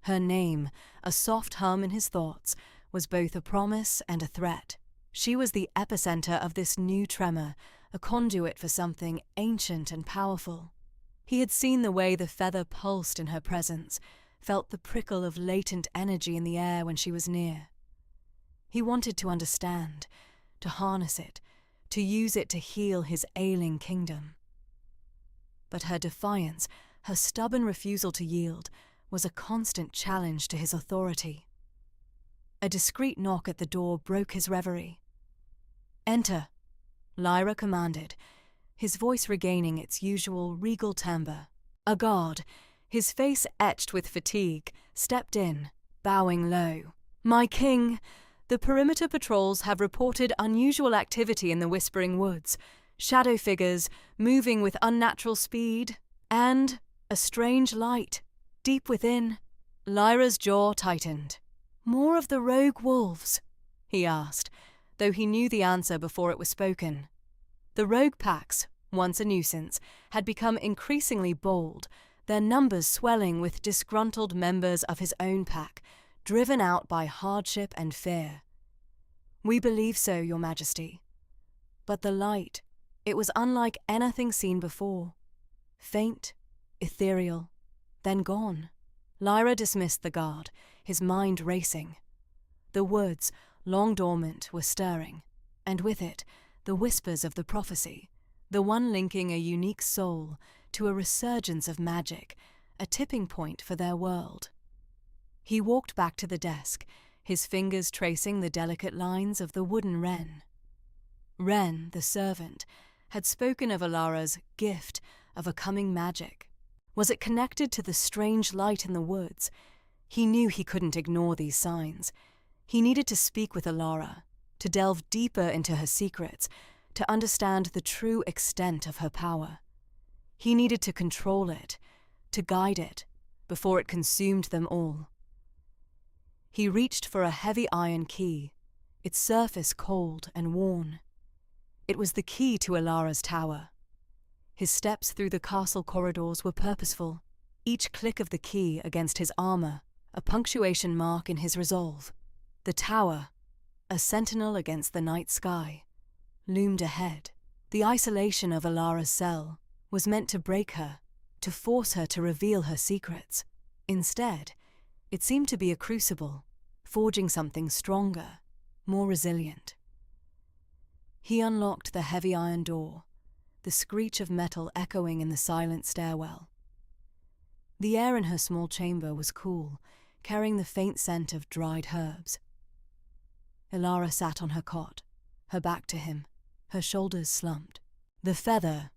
Her name, a soft hum in his thoughts, was both a promise and a threat. She was the epicenter of this new tremor, a conduit for something ancient and powerful. He had seen the way the feather pulsed in her presence, felt the prickle of latent energy in the air when she was near. He wanted to understand, to harness it, to use it to heal his ailing kingdom. But her defiance, her stubborn refusal to yield, was a constant challenge to his authority. A discreet knock at the door broke his reverie. "Enter," Lyra commanded, his voice regaining its usual regal timbre. A guard, his face etched with fatigue, stepped in, bowing low. "My king, the perimeter patrols have reported unusual activity in the Whispering Woods, shadow figures moving with unnatural speed, and a strange light. Deep within." Lyra's jaw tightened. "More of the rogue wolves?" he asked, though he knew the answer before it was spoken. The rogue packs, once a nuisance, had become increasingly bold, their numbers swelling with disgruntled members of his own pack, driven out by hardship and fear. "We believe so, Your Majesty. But the light, it was unlike anything seen before. Faint, ethereal, then gone." Lyra dismissed the guard, his mind racing. The woods, long dormant, were stirring, and with it, the whispers of the prophecy, the one linking a unique soul to a resurgence of magic, a tipping point for their world. He walked back to the desk, his fingers tracing the delicate lines of the wooden wren. Wren, the servant, had spoken of Ilara's gift of a coming magic. Was it connected to the strange light in the woods? He knew he couldn't ignore these signs. He needed to speak with Ilara, to delve deeper into her secrets, to understand the true extent of her power. He needed to control it, to guide it, before it consumed them all. He reached for a heavy iron key, its surface cold and worn. It was the key to Ilara's tower. His steps through the castle corridors were purposeful, each click of the key against his armor a punctuation mark in his resolve. The tower, a sentinel against the night sky, loomed ahead. The isolation of Ilara's cell was meant to break her, to force her to reveal her secrets. Instead, it seemed to be a crucible, forging something stronger, more resilient. He unlocked the heavy iron door, the screech of metal echoing in the silent stairwell. The air in her small chamber was cool, carrying the faint scent of dried herbs. Ilara sat on her cot, her back to him, her shoulders slumped. The feather,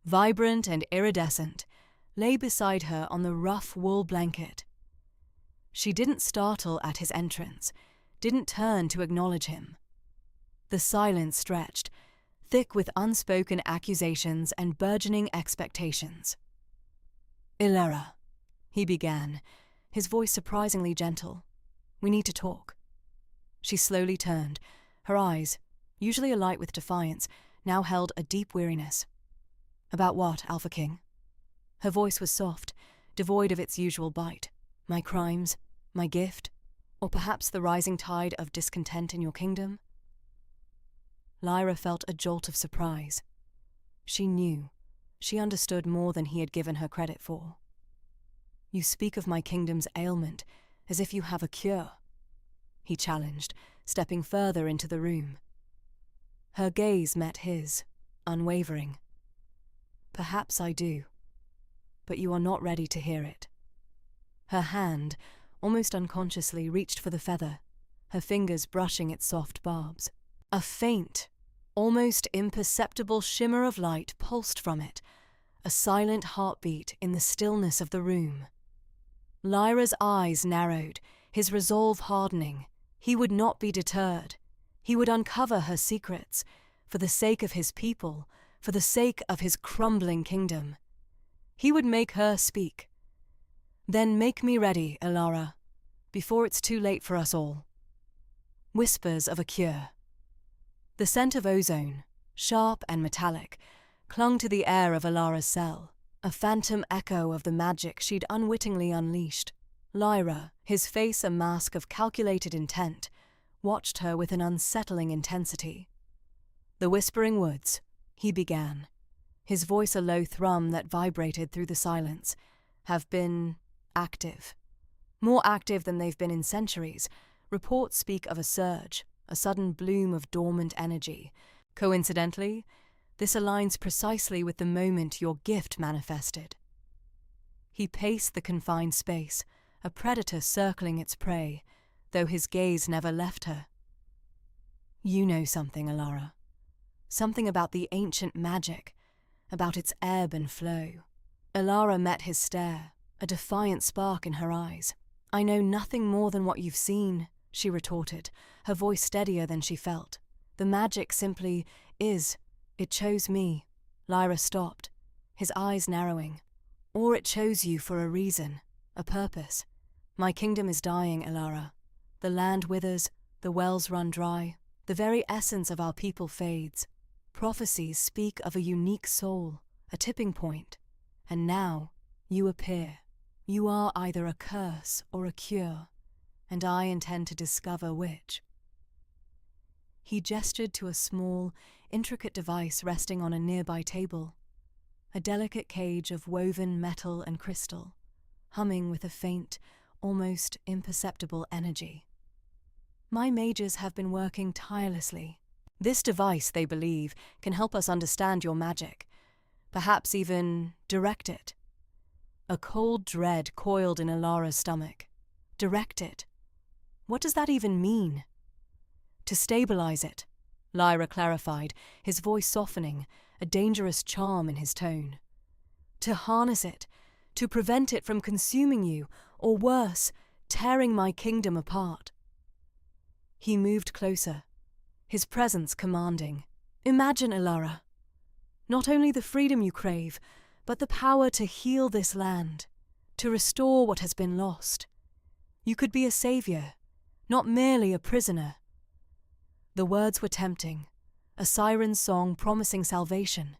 vibrant and iridescent, lay beside her on the rough wool blanket. She didn't startle at his entrance, didn't turn to acknowledge him. The silence stretched, thick with unspoken accusations and burgeoning expectations. "Ilara," he began, his voice surprisingly gentle. "We need to talk." She slowly turned. Her eyes, usually alight with defiance, now held a deep weariness. "About what, Alpha King?" Her voice was soft, devoid of its usual bite. "My crimes? My gift? Or perhaps the rising tide of discontent in your kingdom?" Lyra felt a jolt of surprise. She knew. She understood more than he had given her credit for. "You speak of my kingdom's ailment as if you have a cure," he challenged, stepping further into the room. Her gaze met his, unwavering. "Perhaps I do, but you are not ready to hear it." Her hand, almost unconsciously, reached for the feather, her fingers brushing its soft barbs. A faint, almost imperceptible shimmer of light pulsed from it, a silent heartbeat in the stillness of the room. Lyra's eyes narrowed, his resolve hardening. He would not be deterred. He would uncover her secrets, for the sake of his people, for the sake of his crumbling kingdom. He would make her speak. "Then make me ready, Ilara, before it's too late for us all." Whispers of a cure. The scent of ozone, sharp and metallic, clung to the air of Ilara's cell, a phantom echo of the magic she'd unwittingly unleashed. Lyra, his face a mask of calculated intent, watched her with an unsettling intensity. "The Whispering Woods," he began, his voice a low thrum that vibrated through the silence, "have been active. More active than they've been in centuries. Reports speak of a surge, a sudden bloom of dormant energy. Coincidentally, this aligns precisely with the moment your gift manifested." He paced the confined space, a predator circling its prey, though his gaze never left her. "You know something, Ilara. Something about the ancient magic, about its ebb and flow." Ilara met his stare, a defiant spark in her eyes. "I know nothing more than what you've seen," she retorted, her voice steadier than she felt. "The magic simply is. It chose me." Lyra stopped, his eyes narrowing. "Or it chose you for a reason, a purpose. My kingdom is dying, Ilara. The land withers, the wells run dry, the very essence of our people fades. Prophecies speak of a unique soul, a tipping point. And now, you appear. You are either a curse or a cure, and I intend to discover which." He gestured to a small, intricate device resting on a nearby table, a delicate cage of woven metal and crystal, humming with a faint, almost imperceptible energy. "My mages have been working tirelessly. This device, they believe, can help us understand your magic, perhaps even direct it." A cold dread coiled in Ilara's stomach. Direct it? What does that even mean? "To stabilize it," Lyra clarified, his voice softening, a dangerous charm in his tone. "To harness it, to prevent it from consuming you, or worse, tearing my kingdom apart." He moved closer, his presence commanding. "Imagine, Ilara. Not only the freedom you crave, but the power to heal this land, to restore what has been lost. You could be a savior, not merely a prisoner. The words were tempting, a siren's song promising salvation.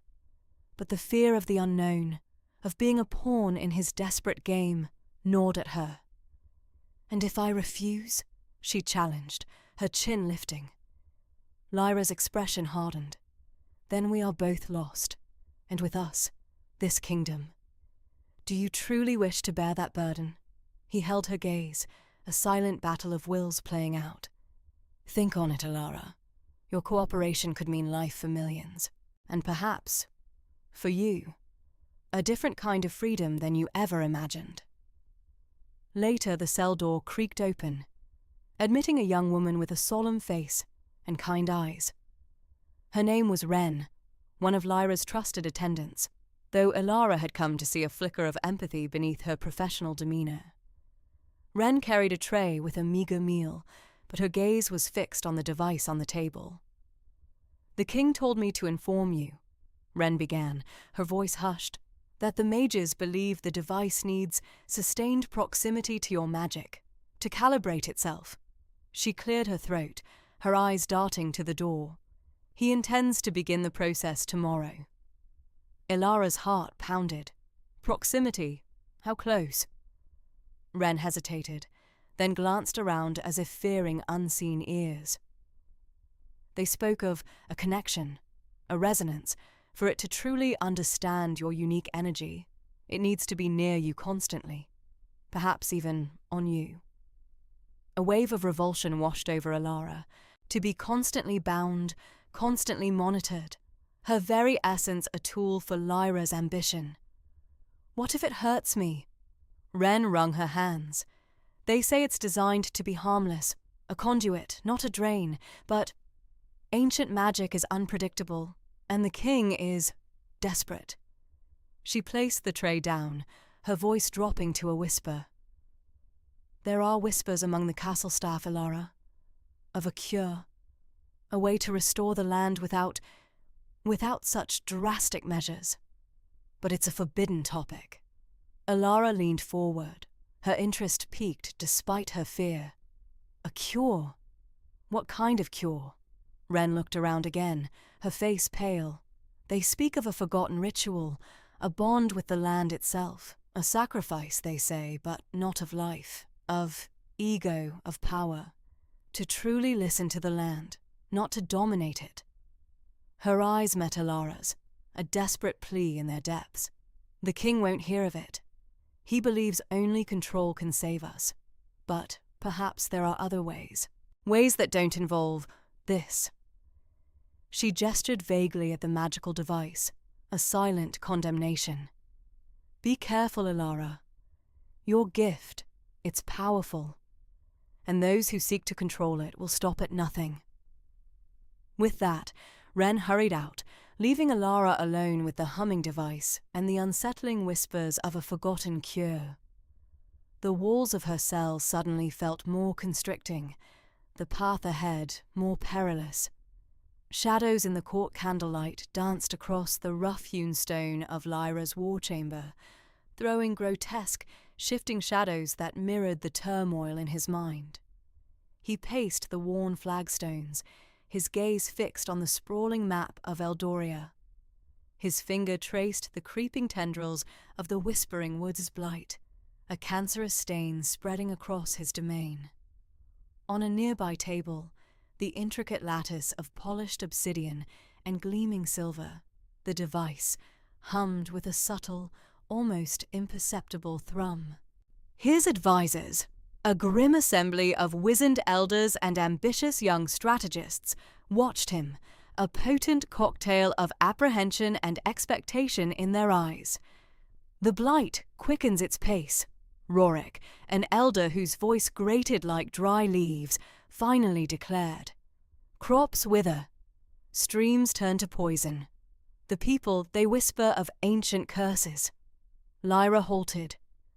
But the fear of the unknown, of being a pawn in his desperate game, gnawed at her. "And if I refuse?" she challenged, her chin lifting. Lyra's expression hardened. "Then we are both lost, and with us, this kingdom. Do you truly wish to bear that burden?" He held her gaze, a silent battle of wills playing out. "Think on it, Alara. Your cooperation could mean life for millions, and perhaps, for you, a different kind of freedom than you ever imagined." Later, the cell door creaked open, admitting a young woman with a solemn face and kind eyes. Her name was Wren, one of Lyra's trusted attendants, though Alara had come to see a flicker of empathy beneath her professional demeanor. Wren carried a tray with a meager meal, but her gaze was fixed on the device on the table. "The king told me to inform you," Wren began, her voice hushed, "that the mages believe the device needs sustained proximity to your magic, to calibrate itself." She cleared her throat, her eyes darting to the door. "He intends to begin the process tomorrow." Ilara's heart pounded. Proximity? How close? Wren hesitated, then glanced around as if fearing unseen ears. They spoke of a connection, a resonance. For it to truly understand your unique energy, it needs to be near you constantly, perhaps even on you. A wave of revulsion washed over Alara. To be constantly bound, constantly monitored, her very essence a tool for Lyra's ambition. "What if it hurts me?" Wren wrung her hands. "They say it's designed to be harmless, a conduit, not a drain, but ancient magic is unpredictable, and the king is desperate." She placed the tray down, her voice dropping to a whisper. "There are whispers among the castle staff, Alara, of a cure, a way to restore the land without such drastic measures. But it's a forbidden topic." Alara leaned forward, her interest piqued despite her fear. "A cure? What kind of cure?" Wren looked around again, her face pale. "They speak of a forgotten ritual, a bond with the land itself, a sacrifice, they say, but not of life, of ego, of power. To truly listen to the land, not to dominate it." Her eyes met Alara's, a desperate plea in their depths. "The king won't hear of it. He believes only control can save us. But perhaps there are other ways that don't involve this." She gestured vaguely at the magical device, a silent condemnation. "Be careful, Alara. Your gift, it's powerful, and those who seek to control it will stop at nothing." With that, Wren hurried out, leaving Alara alone with the humming device and the unsettling whispers of a forgotten cure. The walls of her cell suddenly felt more constricting, the path ahead more perilous. Shadows in the court candlelight danced across the rough-hewn stone of Lyra's war chamber, throwing grotesque, shifting shadows that mirrored the turmoil in his mind. He paced the worn flagstones, his gaze fixed on the sprawling map of Eldoria. His finger traced the creeping tendrils of the whispering wood's blight, a cancerous stain spreading across his domain. On a nearby table, the intricate lattice of polished obsidian and gleaming silver, the device hummed with a subtle, almost imperceptible thrum. His advisors, a grim assembly of wizened elders and ambitious young strategists, watched him, a potent cocktail of apprehension and expectation in their eyes. "The blight quickens its pace," Rorik, an elder whose voice grated like dry leaves, finally declared. "Crops wither. Streams turn to poison. The people, they whisper of ancient curses." Lyra halted,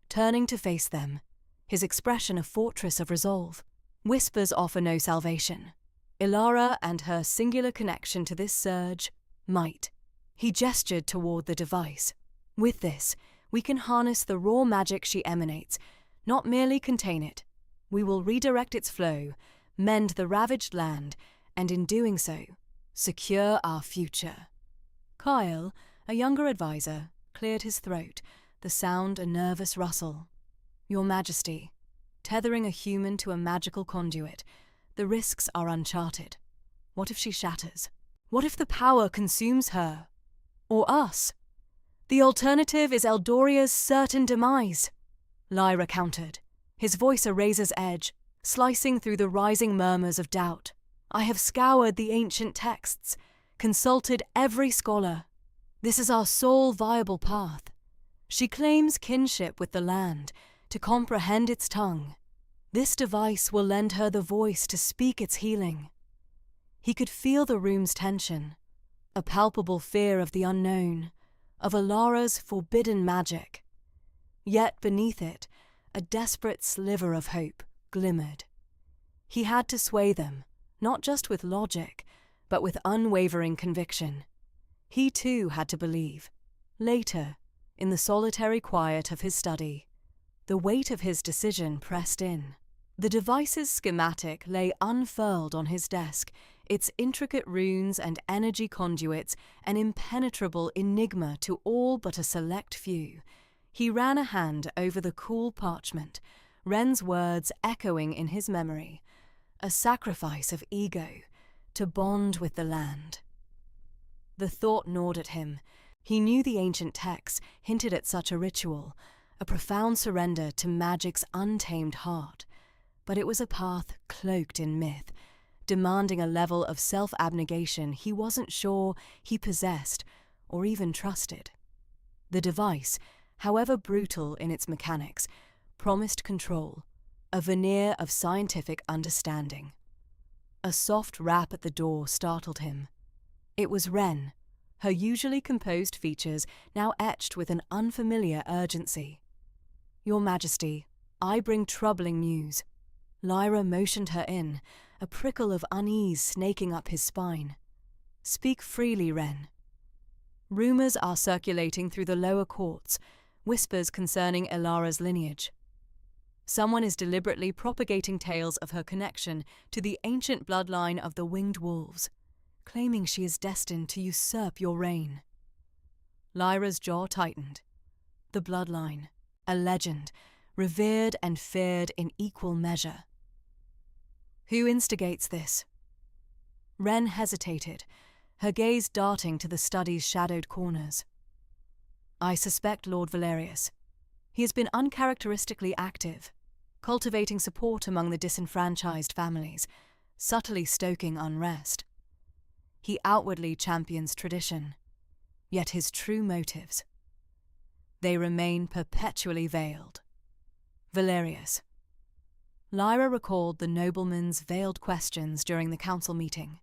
turning to face them, his expression a fortress of resolve. "Whispers offer no salvation. Alara and her singular connection to this surge might." He gestured toward the device. "With this, We can harness the raw magic she emanates, not merely contain it. We will redirect its flow, mend the ravaged land, and in doing so, secure our future." Kyle, a younger advisor, cleared his throat, the sound a nervous rustle. "Your Majesty, tethering a human to a magical conduit, the risks are uncharted. What if she shatters? What if the power consumes her? Or us? The alternative is Eldoria's certain demise," Lyra countered, his voice a razor's edge, slicing through the rising murmurs of doubt. "I have scoured the ancient texts, consulted every scholar. This is our sole viable path. She claims kinship with the land, to comprehend its tongue. This device will lend her the voice to speak its healing." He could feel the room's tension, a palpable fear of the unknown, of Alara's forbidden magic. Yet beneath it, a desperate sliver of hope glimmered. He had to sway them, not just with logic, but with unwavering conviction. He too had to believe. Later, in the solitary quiet of his study, the weight of his decision pressed in. The device's schematic lay unfurled on his desk, its intricate runes and energy conduits an impenetrable enigma to all but a select few. He ran a hand over the cool parchment, Wren's words echoing in his memory, a sacrifice of ego, to bond with the land. The thought gnawed at him. He knew the ancient texts hinted at such a ritual, a profound surrender to magic's untamed heart. But it was a path cloaked in myth, demanding a level of self-abnegation he wasn't sure he possessed or even trusted. The device, however brutal in its mechanics, promised control, a veneer of scientific understanding. A soft rap at the door startled him. It was Wren, her usually composed features now etched with an unfamiliar urgency. "Your Majesty, I bring troubling news." Lyra motioned her in, a prickle of unease snaking up his spine. "Speak freely, Wren." "Rumours are circulating through the lower courts, whispers concerning Elara's lineage. Someone is deliberately propagating tales of her connection to the ancient bloodline of the Winged Wolves, claiming she is destined to usurp your reign." Lyra's jaw tightened. The bloodline, a legend, revered and feared in equal measure. "Who instigates this?" Wren hesitated, her gaze darting to the study's shadowed corners. "I suspect Lord Valerius. He has been uncharacteristically active, cultivating support among the disenfranchised families, subtly stoking unrest. He outwardly champions tradition, yet his true motives, they remain perpetually veiled." Valerius. Lyra recalled the nobleman's veiled questions during the council meeting,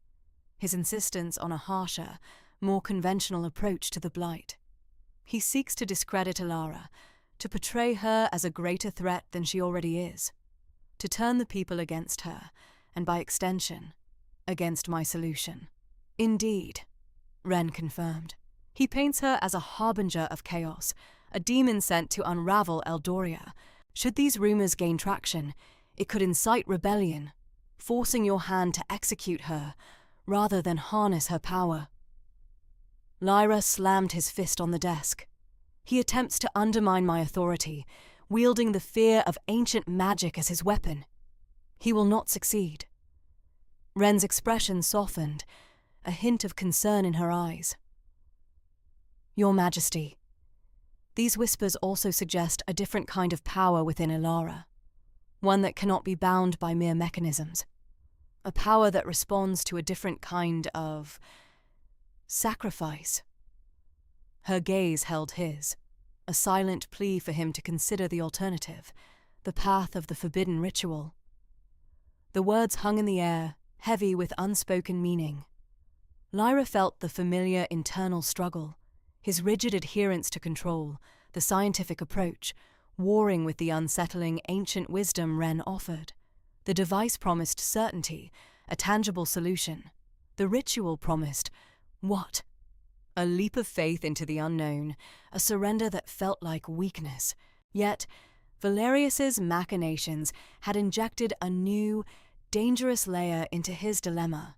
his insistence on a harsher, more conventional approach to the Blight. He seeks to discredit Elara, to portray her as a greater threat than she already is, to turn the people against her, and by extension, against my solution. "Indeed," Wren confirmed. "He paints her as a harbinger of chaos, a demon sent to unravel Eldoria. Should these rumours gain traction, it could incite rebellion, forcing your hand to execute her rather than harness her power." Lyra slammed his fist on the desk. "He attempts to undermine my authority, wielding the fear of ancient magic as his weapon. He will not succeed." Wren's expression softened, a hint of concern in her eyes. "Your Majesty, these whispers also suggest a different kind of power within Elara, one that cannot be bound by mere mechanisms, a power that responds to a different kind of sacrifice." Her gaze held his, a silent plea for him to consider the alternative, the path of the forbidden ritual. The words hung in the air, heavy with unspoken meaning. Lyra felt the familiar internal struggle, his rigid adherence to control, the scientific approach, warring with the unsettling ancient wisdom Wren offered. The device promised certainty, a tangible solution. The ritual promised what? A leap of faith into the unknown, a surrender that felt like weakness. Yet, Valerius's machinations had injected a new, dangerous layer into his dilemma.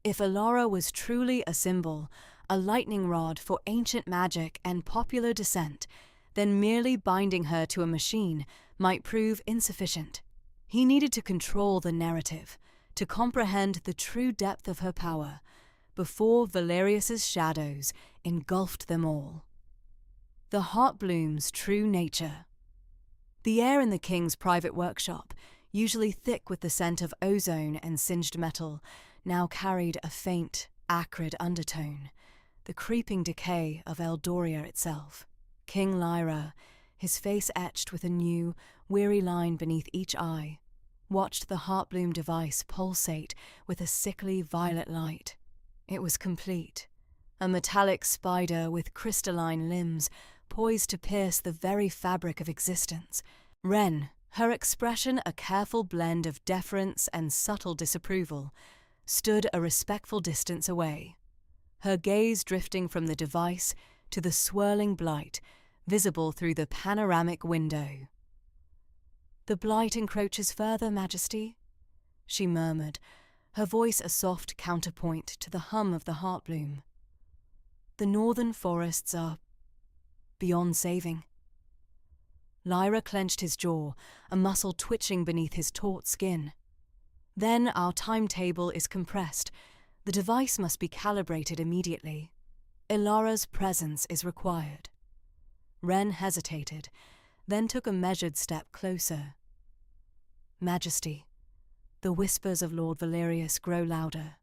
If Elara was truly a symbol, a lightning rod for ancient magic and popular descent, then merely binding her to a machine might prove insufficient. He needed to control the narrative, to comprehend the true depth of her power, before Valerius's shadows engulfed them all. The Heartbloom's true nature. The air in the king's private workshop, usually thick with the scent of ozone and singed metal, now carried a faint, acrid undertone, the creeping decay of Eldoria itself. King Lyra, his face etched with a new, weary line beneath each eye, watched the Heartbloom device pulsate with a sickly violet light. It was complete, a metallic spider with crystalline limbs poised to pierce the very fabric of existence. Ren, her expression a careful blend of deference and subtle disapproval, stood a respectful distance away, her gaze drifting from the device to the swirling blight visible through the panoramic window. "The blight encroaches further, Majesty," she murmured, her voice a soft counterpoint to the hum of the Heartbloom. "The northern forests are beyond saving." Lyra clenched his jaw, a muscle twitching beneath his taut skin. "Then our timetable is compressed. The device must be calibrated immediately. Elara's presence is required." Ren hesitated, then took a measured step closer. "Majesty," the whispers of Lord Valerius grow louder.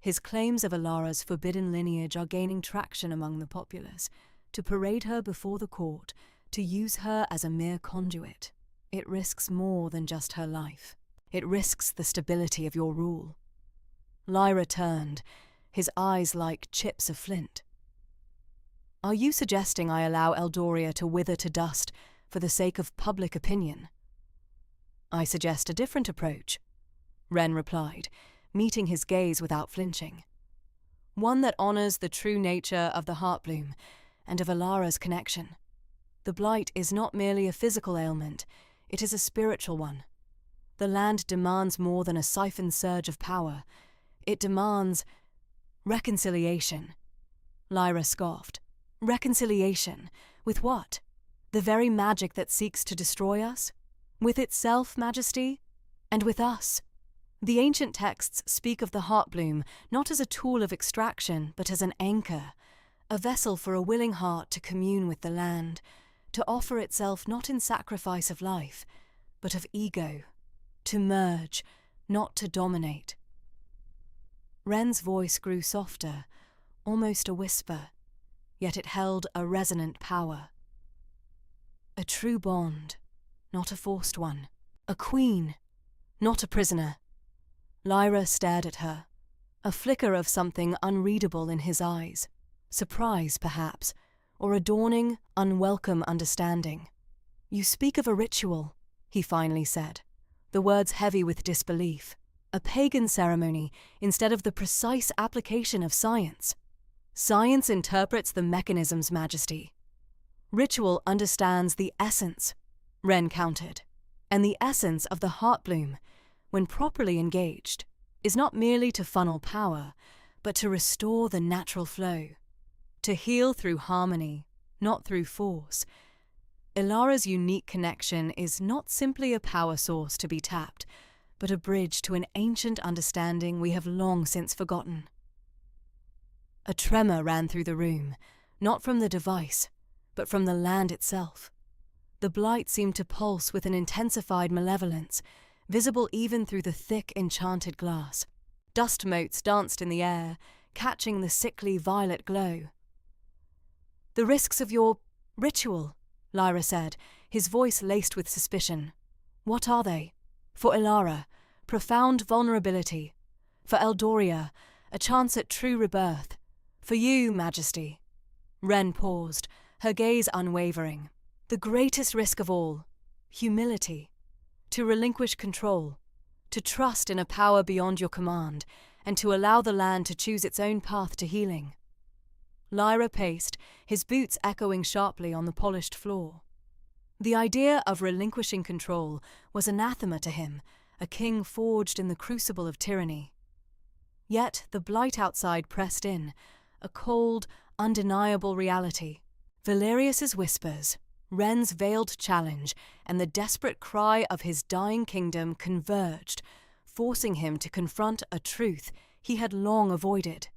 His claims of Elara's forbidden lineage are gaining traction among the populace. To parade her before the court, to use her as a mere conduit, it risks more than just her life. It risks the stability of your rule. Lyra turned, his eyes like chips of flint. "Are you suggesting I allow Eldoria to wither to dust for the sake of public opinion?" "I suggest a different approach," Ren replied, meeting his gaze without flinching. "One that honors the true nature of the Heartbloom and of Elara's connection. The blight is not merely a physical ailment, it is a spiritual one. The land demands more than a siphoned surge of power. It demands reconciliation." Lyra scoffed. "Reconciliation? With what? The very magic that seeks to destroy us? With itself, Majesty? And with us?" The ancient texts speak of the Heartbloom not as a tool of extraction, but as an anchor, a vessel for a willing heart to commune with the land, to offer itself not in sacrifice of life, but of ego, to merge, not to dominate. Ren's voice grew softer, almost a whisper, yet it held a resonant power. "A true bond, not a forced one. A queen, not a prisoner." Lyra stared at her, a flicker of something unreadable in his eyes. Surprise, perhaps, or a dawning, unwelcome understanding. "You speak of a ritual," he finally said, the words heavy with disbelief. "A pagan ceremony instead of the precise application of science." "Science interprets the mechanisms, Majesty. Ritual understands the essence," Ren countered. "And the essence of the Heartbloom, when properly engaged, is not merely to funnel power, but to restore the natural flow. To heal through harmony, not through force. Elara's unique connection is not simply a power source to be tapped, but a bridge to an ancient understanding we have long since forgotten." A tremor ran through the room, not from the device, but from the land itself. The blight seemed to pulse with an intensified malevolence, visible even through the thick, enchanted glass. Dust motes danced in the air, catching the sickly violet glow. "The risks of your ritual," Lyra said, his voice laced with suspicion. "What are they? For Elara, profound vulnerability. For Eldoria, a chance at true rebirth. For you, Majesty." Ren paused, her gaze unwavering. "The greatest risk of all, humility. To relinquish control, to trust in a power beyond your command, and to allow the land to choose its own path to healing." Lyra paced, his boots echoing sharply on the polished floor. The idea of relinquishing control was anathema to him, a king forged in the crucible of tyranny. Yet the blight outside pressed in, a cold, undeniable reality. Valerius's whispers, Ren's veiled challenge, and the desperate cry of his dying kingdom converged, forcing him to confront a truth he had long avoided.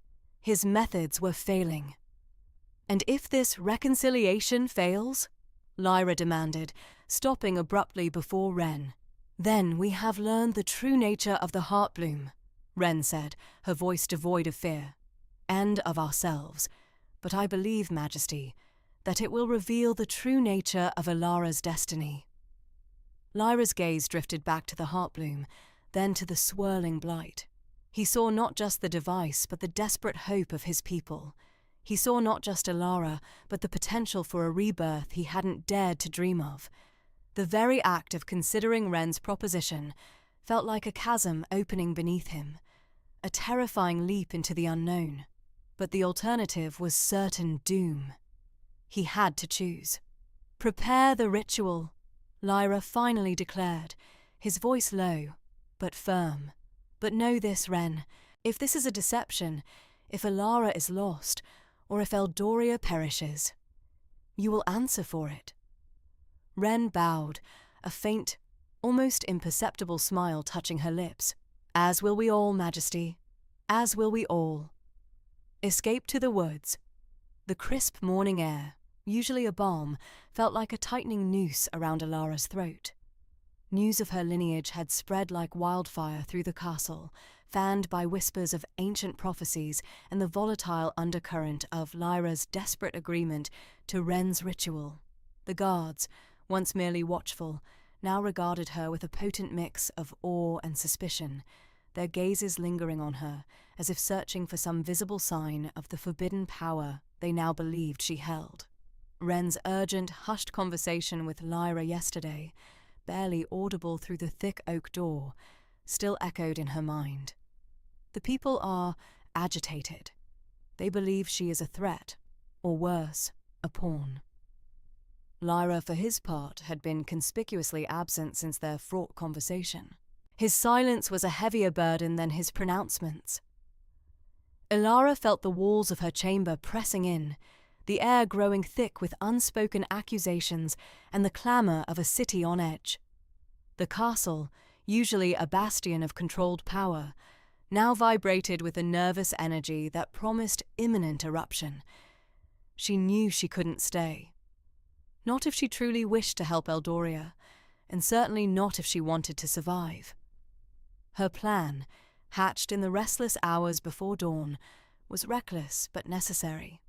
His methods were failing. And if this reconciliation fails? Lyra demanded, stopping abruptly before Ren. Then we have learned the true nature of the Heartbloom, Ren said, her voice devoid of fear, and of ourselves. But I believe, Majesty, that it will reveal the true nature of Ilara's destiny. Lyra's gaze drifted back to the Heartbloom, then to the swirling blight. He saw not just the device, but the desperate hope of his people. He saw not just Ilara, but the potential for a rebirth he hadn't dared to dream of. The very act of considering Ren's proposition felt like a chasm opening beneath him, a terrifying leap into the unknown. But the alternative was certain doom. He had to choose. "Prepare the ritual," Lyra finally declared, his voice low, but firm. "But know this, Ren, if this is a deception, if Ilara is lost, or if Eldoria perishes, you will answer for it." Ren bowed, a faint, almost imperceptible smile touching her lips. "As will we all, Majesty. As will we all." Escape to the woods. The crisp morning air, usually a balm, felt like a tightening noose around Ilara's throat. News of her lineage had spread like wildfire through the castle, fanned by whispers of ancient prophecies and the volatile undercurrent of Lyra's desperate agreement to Ren's ritual. The guards, once merely watchful, now regarded her with a potent mix of awe and suspicion, their gazes lingering on her, as if searching for some visible sign of the forbidden power they now believed she held. Ren's urgent, hushed conversation with Lyra yesterday, barely audible through the thick oak door, still echoed in her mind. The people are agitated. They believe she is a threat, or worse, a pawn. Lyra, for his part, had been conspicuously absent since their fraught conversation. His silence was a heavier burden than his pronouncements. Ilara felt the walls of her chamber pressing in, the air growing thick with unspoken accusations and the clamour of a city on edge. The castle, usually a bastion of controlled power, now vibrated with a nervous energy that promised imminent eruption. She knew she couldn't stay. Not if she truly wished to help Eldoria, and certainly not if she wanted to survive. Her plan, hatched in the restless hours before dawn, was reckless but necessary.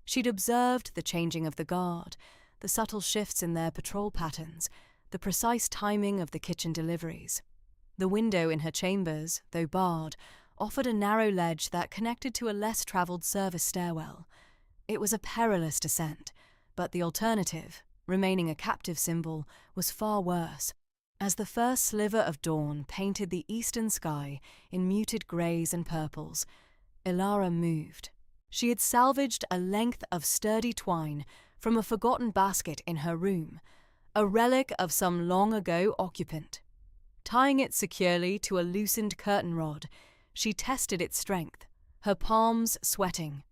She'd observed the changing of the guard, the subtle shifts in their patrol patterns, the precise timing of the kitchen deliveries. The window in her chambers, though barred, offered a narrow ledge that connected to a less-travelled service stairwell. It was a perilous descent, but the alternative, remaining a captive symbol, was far worse. As the first sliver of dawn painted the eastern sky in muted greys and purples, Ilara moved. She had salvaged a length of sturdy twine from a forgotten basket in her room, a relic of some long-ago occupant. Tying it securely to a loosened curtain rod, she tested its strength, her palms sweating.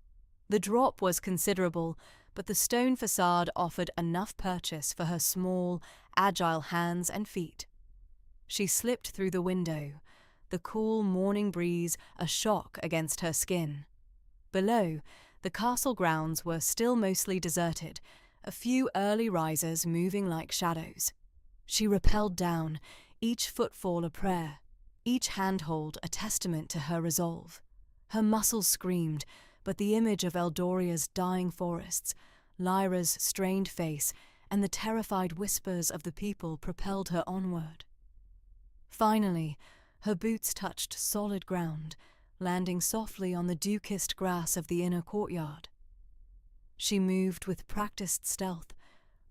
The drop was considerable, but the stone facade offered enough purchase for her small, agile hands and feet. She slipped through the window, the cool morning breeze a shock against her skin. Below, the castle grounds were still mostly deserted, a few early risers moving like shadows. She rappelled down, each footfall a prayer, each handhold a testament to her resolve. Her muscles screamed, but the image of Eldoria's dying forests, Lyra's strained face, and the terrified whispers of the people propelled her onward. Finally, her boots touched solid ground, landing softly on the dew-kissed grass of the inner courtyard. She moved with practiced stealth,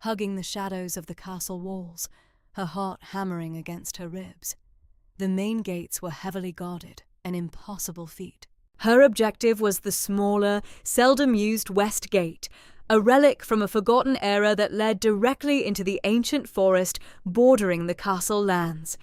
hugging the shadows of the castle walls, her heart hammering against her ribs. The main gates were heavily guarded, an impossible feat. Her objective was the smaller, seldom-used West Gate, a relic from a forgotten era that led directly into the ancient forest bordering the castle lands.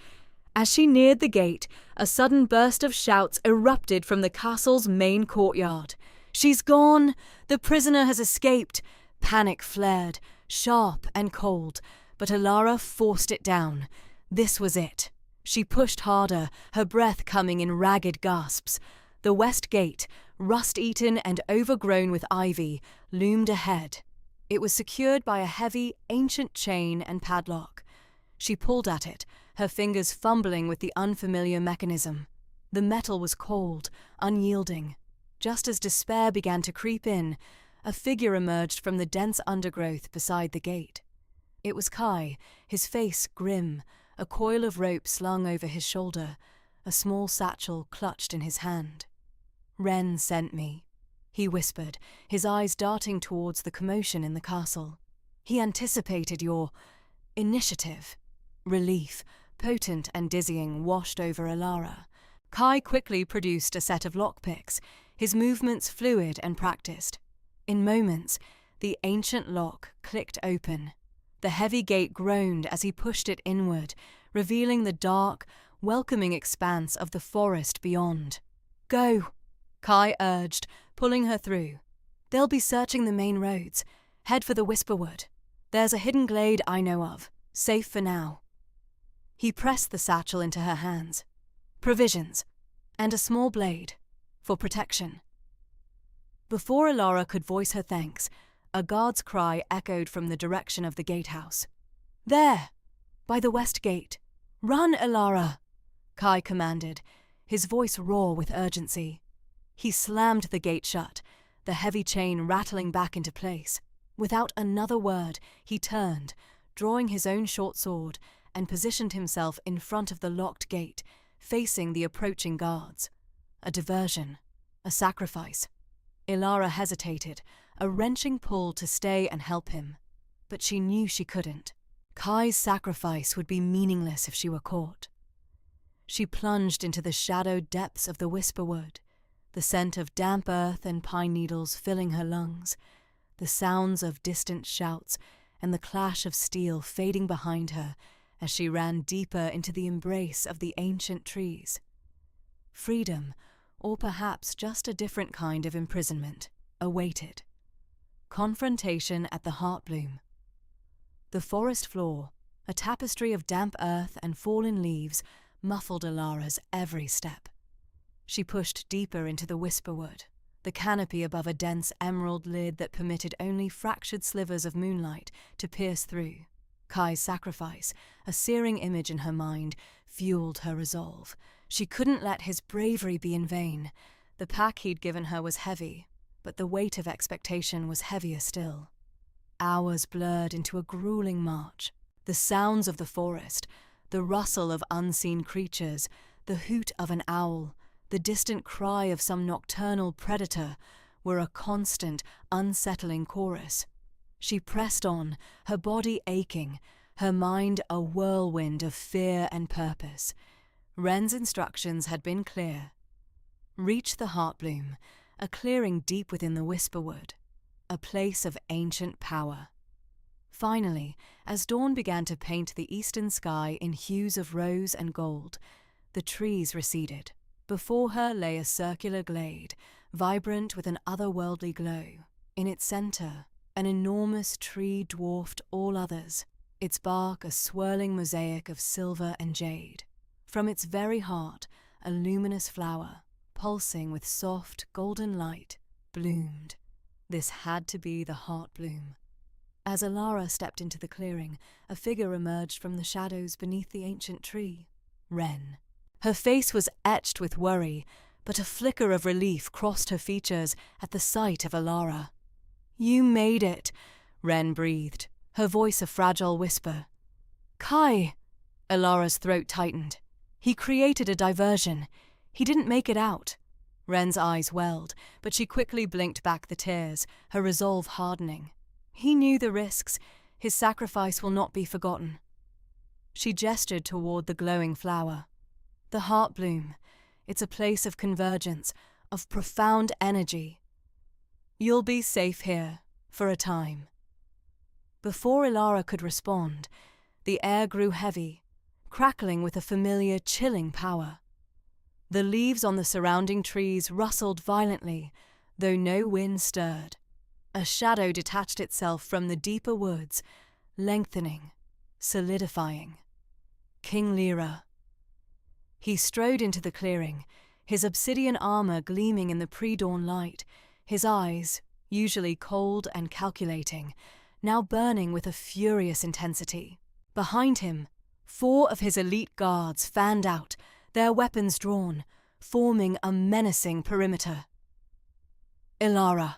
As she neared the gate, a sudden burst of shouts erupted from the castle's main courtyard. "She's gone! The prisoner has escaped!" Panic flared, sharp and cold, but Alara forced it down. This was it. She pushed harder, her breath coming in ragged gasps. The West Gate, rust-eaten and overgrown with ivy, loomed ahead. It was secured by a heavy, ancient chain and padlock. She pulled at it, her fingers fumbling with the unfamiliar mechanism. The metal was cold, unyielding. Just as despair began to creep in, a figure emerged from the dense undergrowth beside the gate. It was Kai, his face grim, a coil of rope slung over his shoulder, a small satchel clutched in his hand. "Ren sent me," he whispered, his eyes darting towards the commotion in the castle. "He anticipated your initiative." Relief, potent and dizzying, washed over Alara. Kai quickly produced a set of lockpicks, his movements fluid and practiced. In moments, the ancient lock clicked open. The heavy gate groaned as he pushed it inward, revealing the dark, welcoming expanse of the forest beyond. "Go," Kai urged, pulling her through. "They'll be searching the main roads. Head for the Whisperwood. There's a hidden glade I know of, safe for now." He pressed the satchel into her hands. "Provisions, and a small blade, for protection." Before Alara could voice her thanks, a guard's cry echoed from the direction of the gatehouse. "There! By the West Gate! Run, Alara!" Kai commanded, his voice raw with urgency. He slammed the gate shut, the heavy chain rattling back into place. Without another word, he turned, drawing his own short sword, and positioned himself in front of the locked gate, facing the approaching guards. A diversion, a sacrifice. Alara hesitated, a wrenching pull to stay and help him. But she knew she couldn't. Kai's sacrifice would be meaningless if she were caught. She plunged into the shadowed depths of the Whisperwood, the scent of damp earth and pine needles filling her lungs, the sounds of distant shouts and the clash of steel fading behind her as she ran deeper into the embrace of the ancient trees. Freedom, or perhaps just a different kind of imprisonment, awaited. Confrontation at the Heartbloom. The forest floor, a tapestry of damp earth and fallen leaves, muffled Alara's every step. She pushed deeper into the Whisperwood, the canopy above a dense emerald lid that permitted only fractured slivers of moonlight to pierce through. Kai's sacrifice, a searing image in her mind, fueled her resolve. She couldn't let his bravery be in vain. The pack he'd given her was heavy, but the weight of expectation was heavier still. Hours blurred into a grueling march. The sounds of the forest, the rustle of unseen creatures, the hoot of an owl, the distant cry of some nocturnal predator were a constant, unsettling chorus. She pressed on, her body aching, her mind a whirlwind of fear and purpose. Ren's instructions had been clear. Reach the Heartbloom, a clearing deep within the Whisperwood, a place of ancient power. Finally, as dawn began to paint the eastern sky in hues of rose and gold, the trees receded. Before her lay a circular glade, vibrant with an otherworldly glow. In its centre, an enormous tree dwarfed all others, its bark a swirling mosaic of silver and jade. From its very heart, a luminous flower, pulsing with soft, golden light, bloomed. This had to be the Heartbloom. As Alara stepped into the clearing, a figure emerged from the shadows beneath the ancient tree. Ren. Her face was etched with worry, but a flicker of relief crossed her features at the sight of Alara. "You made it," Ren breathed, her voice a fragile whisper. "Kai!" Alara's throat tightened. "He created a diversion. He didn't make it out." Ren's eyes welled, but she quickly blinked back the tears, her resolve hardening. "He knew the risks. His sacrifice will not be forgotten." She gestured toward the glowing flower. "The Heartbloom. It's a place of convergence, of profound energy. "You'll be safe here, for a time." Before Ilara could respond, the air grew heavy, crackling with a familiar, chilling power. The leaves on the surrounding trees rustled violently, though no wind stirred. A shadow detached itself from the deeper woods, lengthening, solidifying. King Lyra. He strode into the clearing, his obsidian armor gleaming in the pre-dawn light, his eyes, usually cold and calculating, now burning with a furious intensity. Behind him, 4 of his elite guards fanned out, their weapons drawn, forming a menacing perimeter. "Ilara."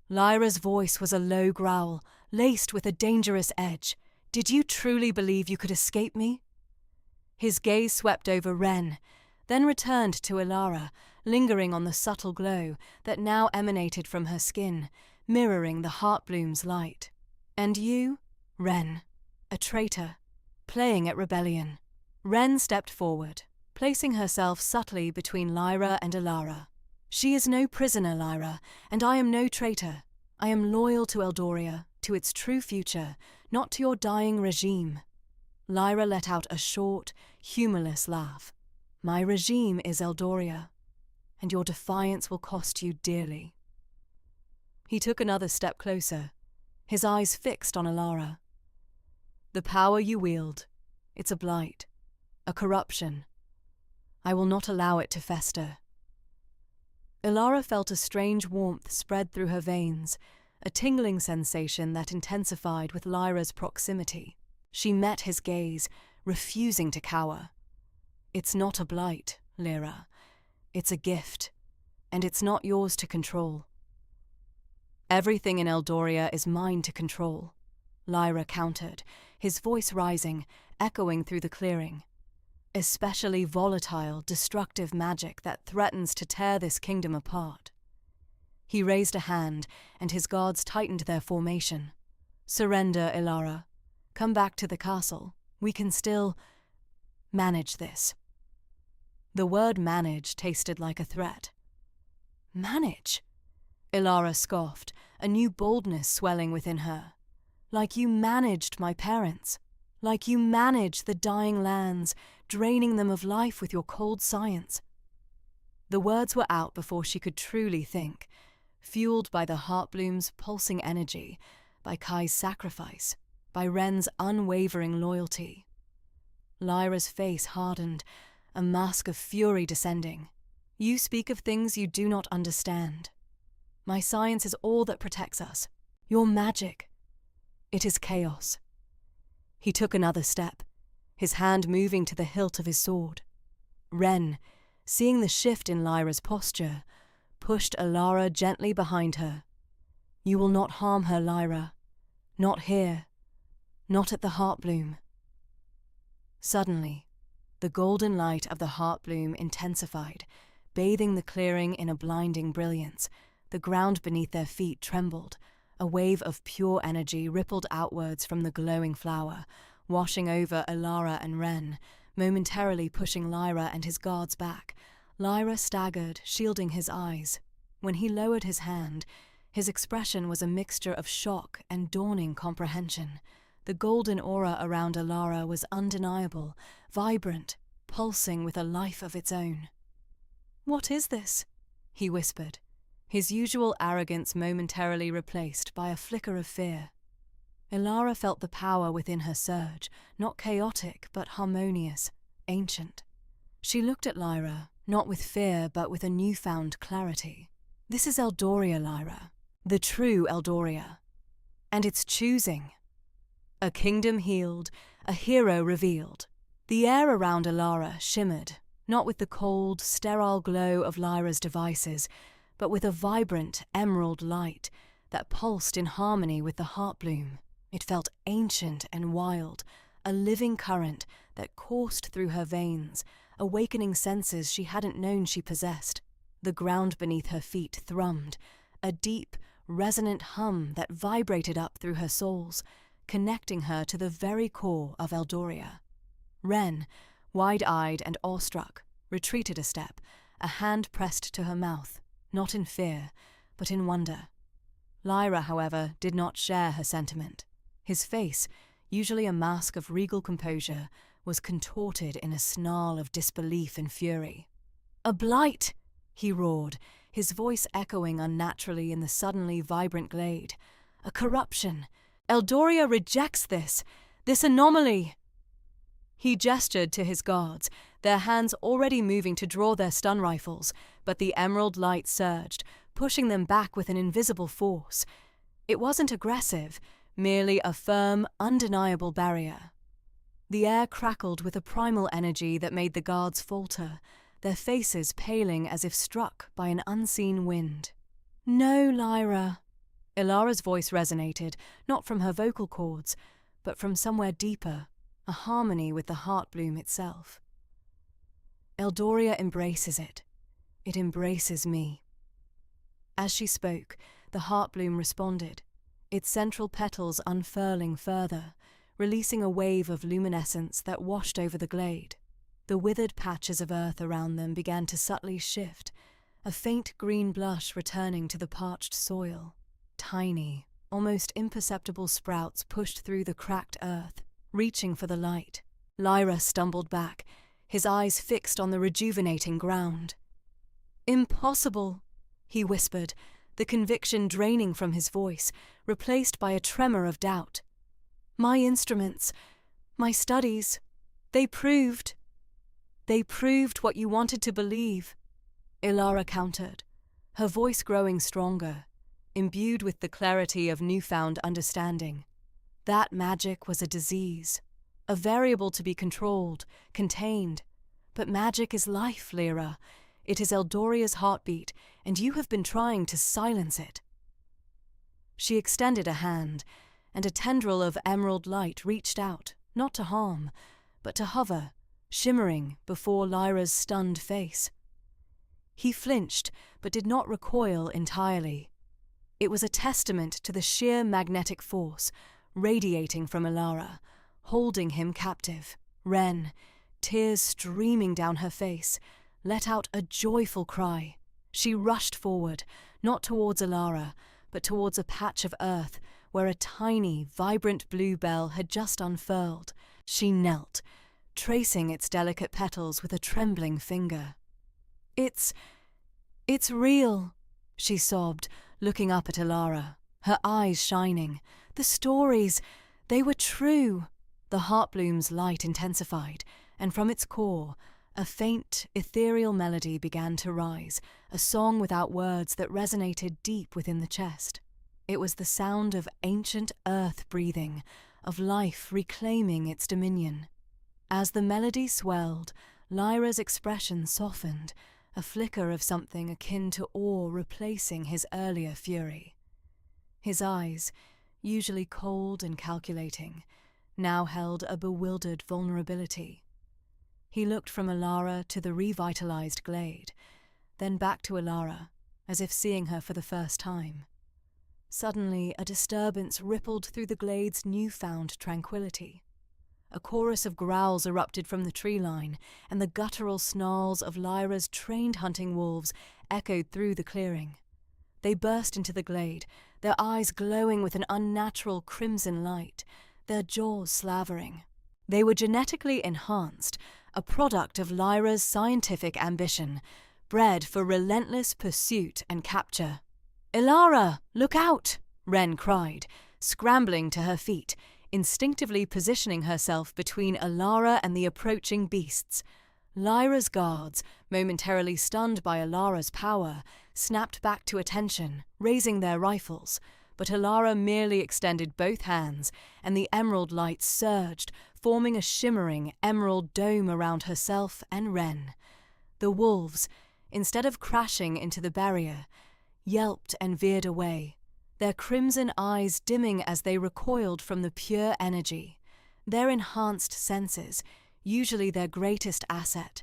Lyra's voice was a low growl, laced with a dangerous edge. "Did you truly believe you could escape me?" His gaze swept over Ren, then returned to Ilara, lingering on the subtle glow that now emanated from her skin, mirroring the Heartbloom's light. "And you, Ren, a traitor, playing at rebellion." Ren stepped forward, placing herself subtly between Lyra and Ilara. "She is no prisoner, Lyra, and I am no traitor. I am loyal to Eldoria, to its true future, not to your dying regime." Lyra let out a short, humorless laugh. "My regime is Eldoria, and your defiance will cost you dearly." He took another step closer, his eyes fixed on Ilara. "The power you wield, it's a blight, a corruption. I will not allow it to fester." Ilara felt a strange warmth spread through her veins, a tingling sensation that intensified with Lyra's proximity. She met his gaze, refusing to cower. "It's not a blight, Lyra. It's a gift, and it's not yours to control." "Everything in Eldoria is mine to control," Lyra countered, his voice rising, echoing through the clearing. "Especially volatile, destructive magic that threatens to tear this kingdom apart." He raised a hand, and his guards tightened their formation. "Surrender, Ilara. Come back to the castle. We can still manage this." The word manage tasted like a threat. "Manage?" Ilara scoffed, a new boldness swelling within her. "Like you managed my parents. Like you managed the dying lands, draining them of life with your cold science." The words were out before she could truly think, fueled by the Heartbloom's pulsing energy, by Kai's sacrifice, by Ren's unwavering loyalty. Lyra's face hardened, a mask of fury descending. "You speak of things you do not understand. My science is all that protects us. Your magic, it is chaos." He took another step, his hand moving to the hilt of his sword. Ren, seeing the shift in Lyra's posture, pushed Ilara gently behind her. "You will not harm her, Lyra. Not here. Not at the Heartbloom." Suddenly, the golden light of the Heartbloom intensified, bathing the clearing in a blinding brilliance. The ground beneath their feet trembled. A wave of pure energy rippled outwards from the glowing flower, washing over Ilara and Ren, momentarily pushing Lyra and his guards back. Lyra staggered, shielding his eyes. When he lowered his hand, his expression was a mixture of shock and dawning comprehension. The golden aura around Ilara was undeniable, vibrant, pulsing with a life of its own. "What is this?" he whispered, his usual arrogance momentarily replaced by a flicker of fear. Ilara felt the power within her surge, not chaotic but harmonious, ancient. She looked at Lyra, not with fear but with a newfound clarity. "This is Eldoria, Lyra, the true Eldoria. And it's choosing. A kingdom healed, a hero revealed." The air around Ilara shimmered, not with the cold, sterile glow of Lyra's devices, but with a vibrant emerald light that pulsed in harmony with the Heartbloom. It felt ancient and wild, a living current that coursed through her veins, awakening senses she hadn't known she possessed. The ground beneath her feet thrummed, a deep, resonant hum that vibrated up through her soles, connecting her to the very core of Eldoria. Ren, wide-eyed and awestruck, retreated a step, a hand pressed to her mouth, not in fear, but in wonder. Lyra, however, did not share her sentiment. His face, usually a mask of regal composure, was contorted in a snarl of disbelief and fury. "A blight!" he roared, his voice echoing unnaturally in the suddenly vibrant glade. "A corruption! Eldoria rejects this anomaly!" He gestured to his guards, their hands already moving to draw their stun rifles, but the emerald light surged, pushing them back with an invisible force. It wasn't aggressive, merely a firm, undeniable barrier. The air crackled with a primal energy that made the guards falter, their faces paling as if struck by an unseen wind. "No, Lyra." Ilara's voice resonated, not from her vocal cords, but from somewhere deeper, a harmony with the heartbloom itself. "Eldoria embraces it. It embraces me." As she spoke, the heartbloom responded, its central petals unfurling further, releasing a wave of luminescence that washed over the glade. The withered patches of earth around them began to subtly shift, a faint green blush returning to the parched soil. Tiny, almost imperceptible sprouts pushed through the cracked earth, reaching for the light. Lyra stumbled back, his eyes fixed on the rejuvenating ground. "Impossible," he whispered, the conviction draining from his voice, replaced by a tremor of doubt. "My instruments, my studies, they proved what you wanted to believe," Ilara countered, her voice growing stronger, imbued with the clarity of newfound understanding. That magic was a disease, a variable to be controlled, contained. But magic is life, Lyra. It is Eldoria's heartbeat, and you have been trying to silence it. She extended a hand, and a tendril of emerald light reached out, not to harm, but to hover, shimmering before Lyra's stunned face. He flinched, but did not recoil entirely. It was a testament to the sheer magnetic force radiating from Ilara, holding him captive. Ren, tears streaming down her face, let out a joyful cry. She rushed forward, not towards Ilara, but towards a patch of earth where a tiny, vibrant bluebell had just unfurled. She knelt, tracing its delicate petals with a trembling finger. It's real," she sobbed, looking up at Ilara, her eyes shining. "The stories, they were true." The heartbloom's light intensified, and from its core, a faint, ethereal melody began to rise, a song without words that resonated deep within the chest. It was the sound of ancient earth breathing, of life reclaiming its dominion. As the melody swelled, Lyra's expression softened, a flicker of something akin to awe replacing his earlier fury. His eyes, usually cold and calculating, now held a bewildered vulnerability. He looked from Ilara to the revitalized glade, then back to Ilara, as if seeing her for the first time. Suddenly, a disturbance rippled through the glade's newfound tranquility. A chorus of growls erupted from the tree line, and the guttural snarls of Lyra's trained hunting wolves echoed through the clearing. They burst into the glade, their eyes glowing with an unnatural crimson light, their jaws slavering. They were genetically enhanced, a product of Lyra's scientific ambition, bred for relentless pursuit and capture. "Ilara, look out!" Ren cried, scrambling to her feet, instinctively positioning herself between Ilara and the approaching beasts. Lyra's guards, momentarily stunned by Ilara's power, snapped back to attention, raising their rifles, but Ilara merely extended both hands, and the emerald light surged, forming a shimmering emerald dome around herself and Ren. The wolves, instead of crashing into the barrier, yelped and veered away, their crimson eyes dimming as they recoiled from the pure energy. Their enhanced senses, usually their greatest asset,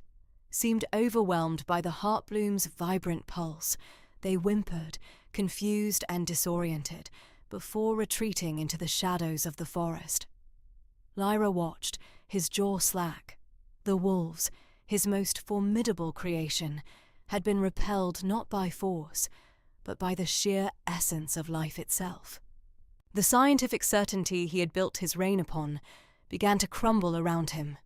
seemed overwhelmed by the heartbloom's vibrant pulse. They whimpered, confused and disoriented, before retreating into the shadows of the forest. Lyra watched, his jaw slack. The wolves, his most formidable creation, had been repelled not by force, but by the sheer essence of life itself. The scientific certainty he had built his reign upon began to crumble around him.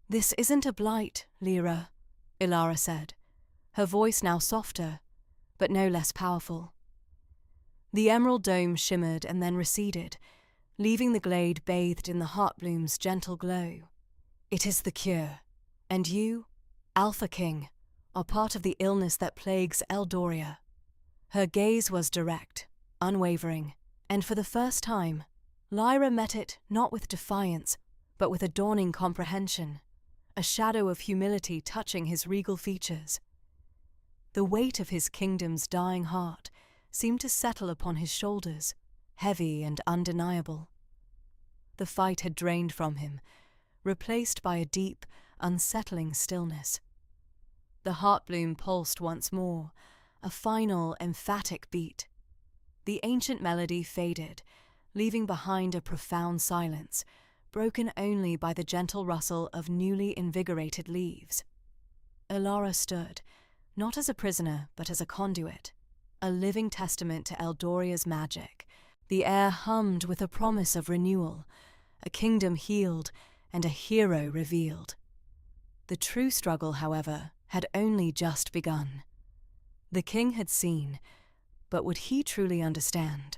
"This isn't a blight, Lyra," Ilara said, her voice now softer, but no less powerful. The emerald dome shimmered and then receded, leaving the glade bathed in the heartbloom's gentle glow. "It is the cure, and you, Alpha King, are part of the illness that plagues Eldoria." Her gaze was direct, unwavering, and for the first time, Lyra met it not with defiance, but with a dawning comprehension, a shadow of humility touching his regal features. The weight of his kingdom's dying heart seemed to settle upon his shoulders, heavy and undeniable. The fight had drained from him, replaced by a deep, unsettling stillness. The heartbloom pulsed once more, a final, emphatic beat. The ancient melody faded, leaving behind a profound silence, broken only by the gentle rustle of newly invigorated leaves. Ilara stood, not as a prisoner, but as a conduit, a living testament to Eldoria's magic. The air hummed with a promise of renewal, a kingdom healed, and a hero revealed. The true struggle, however, had only just begun. The king had seen, but would he truly understand?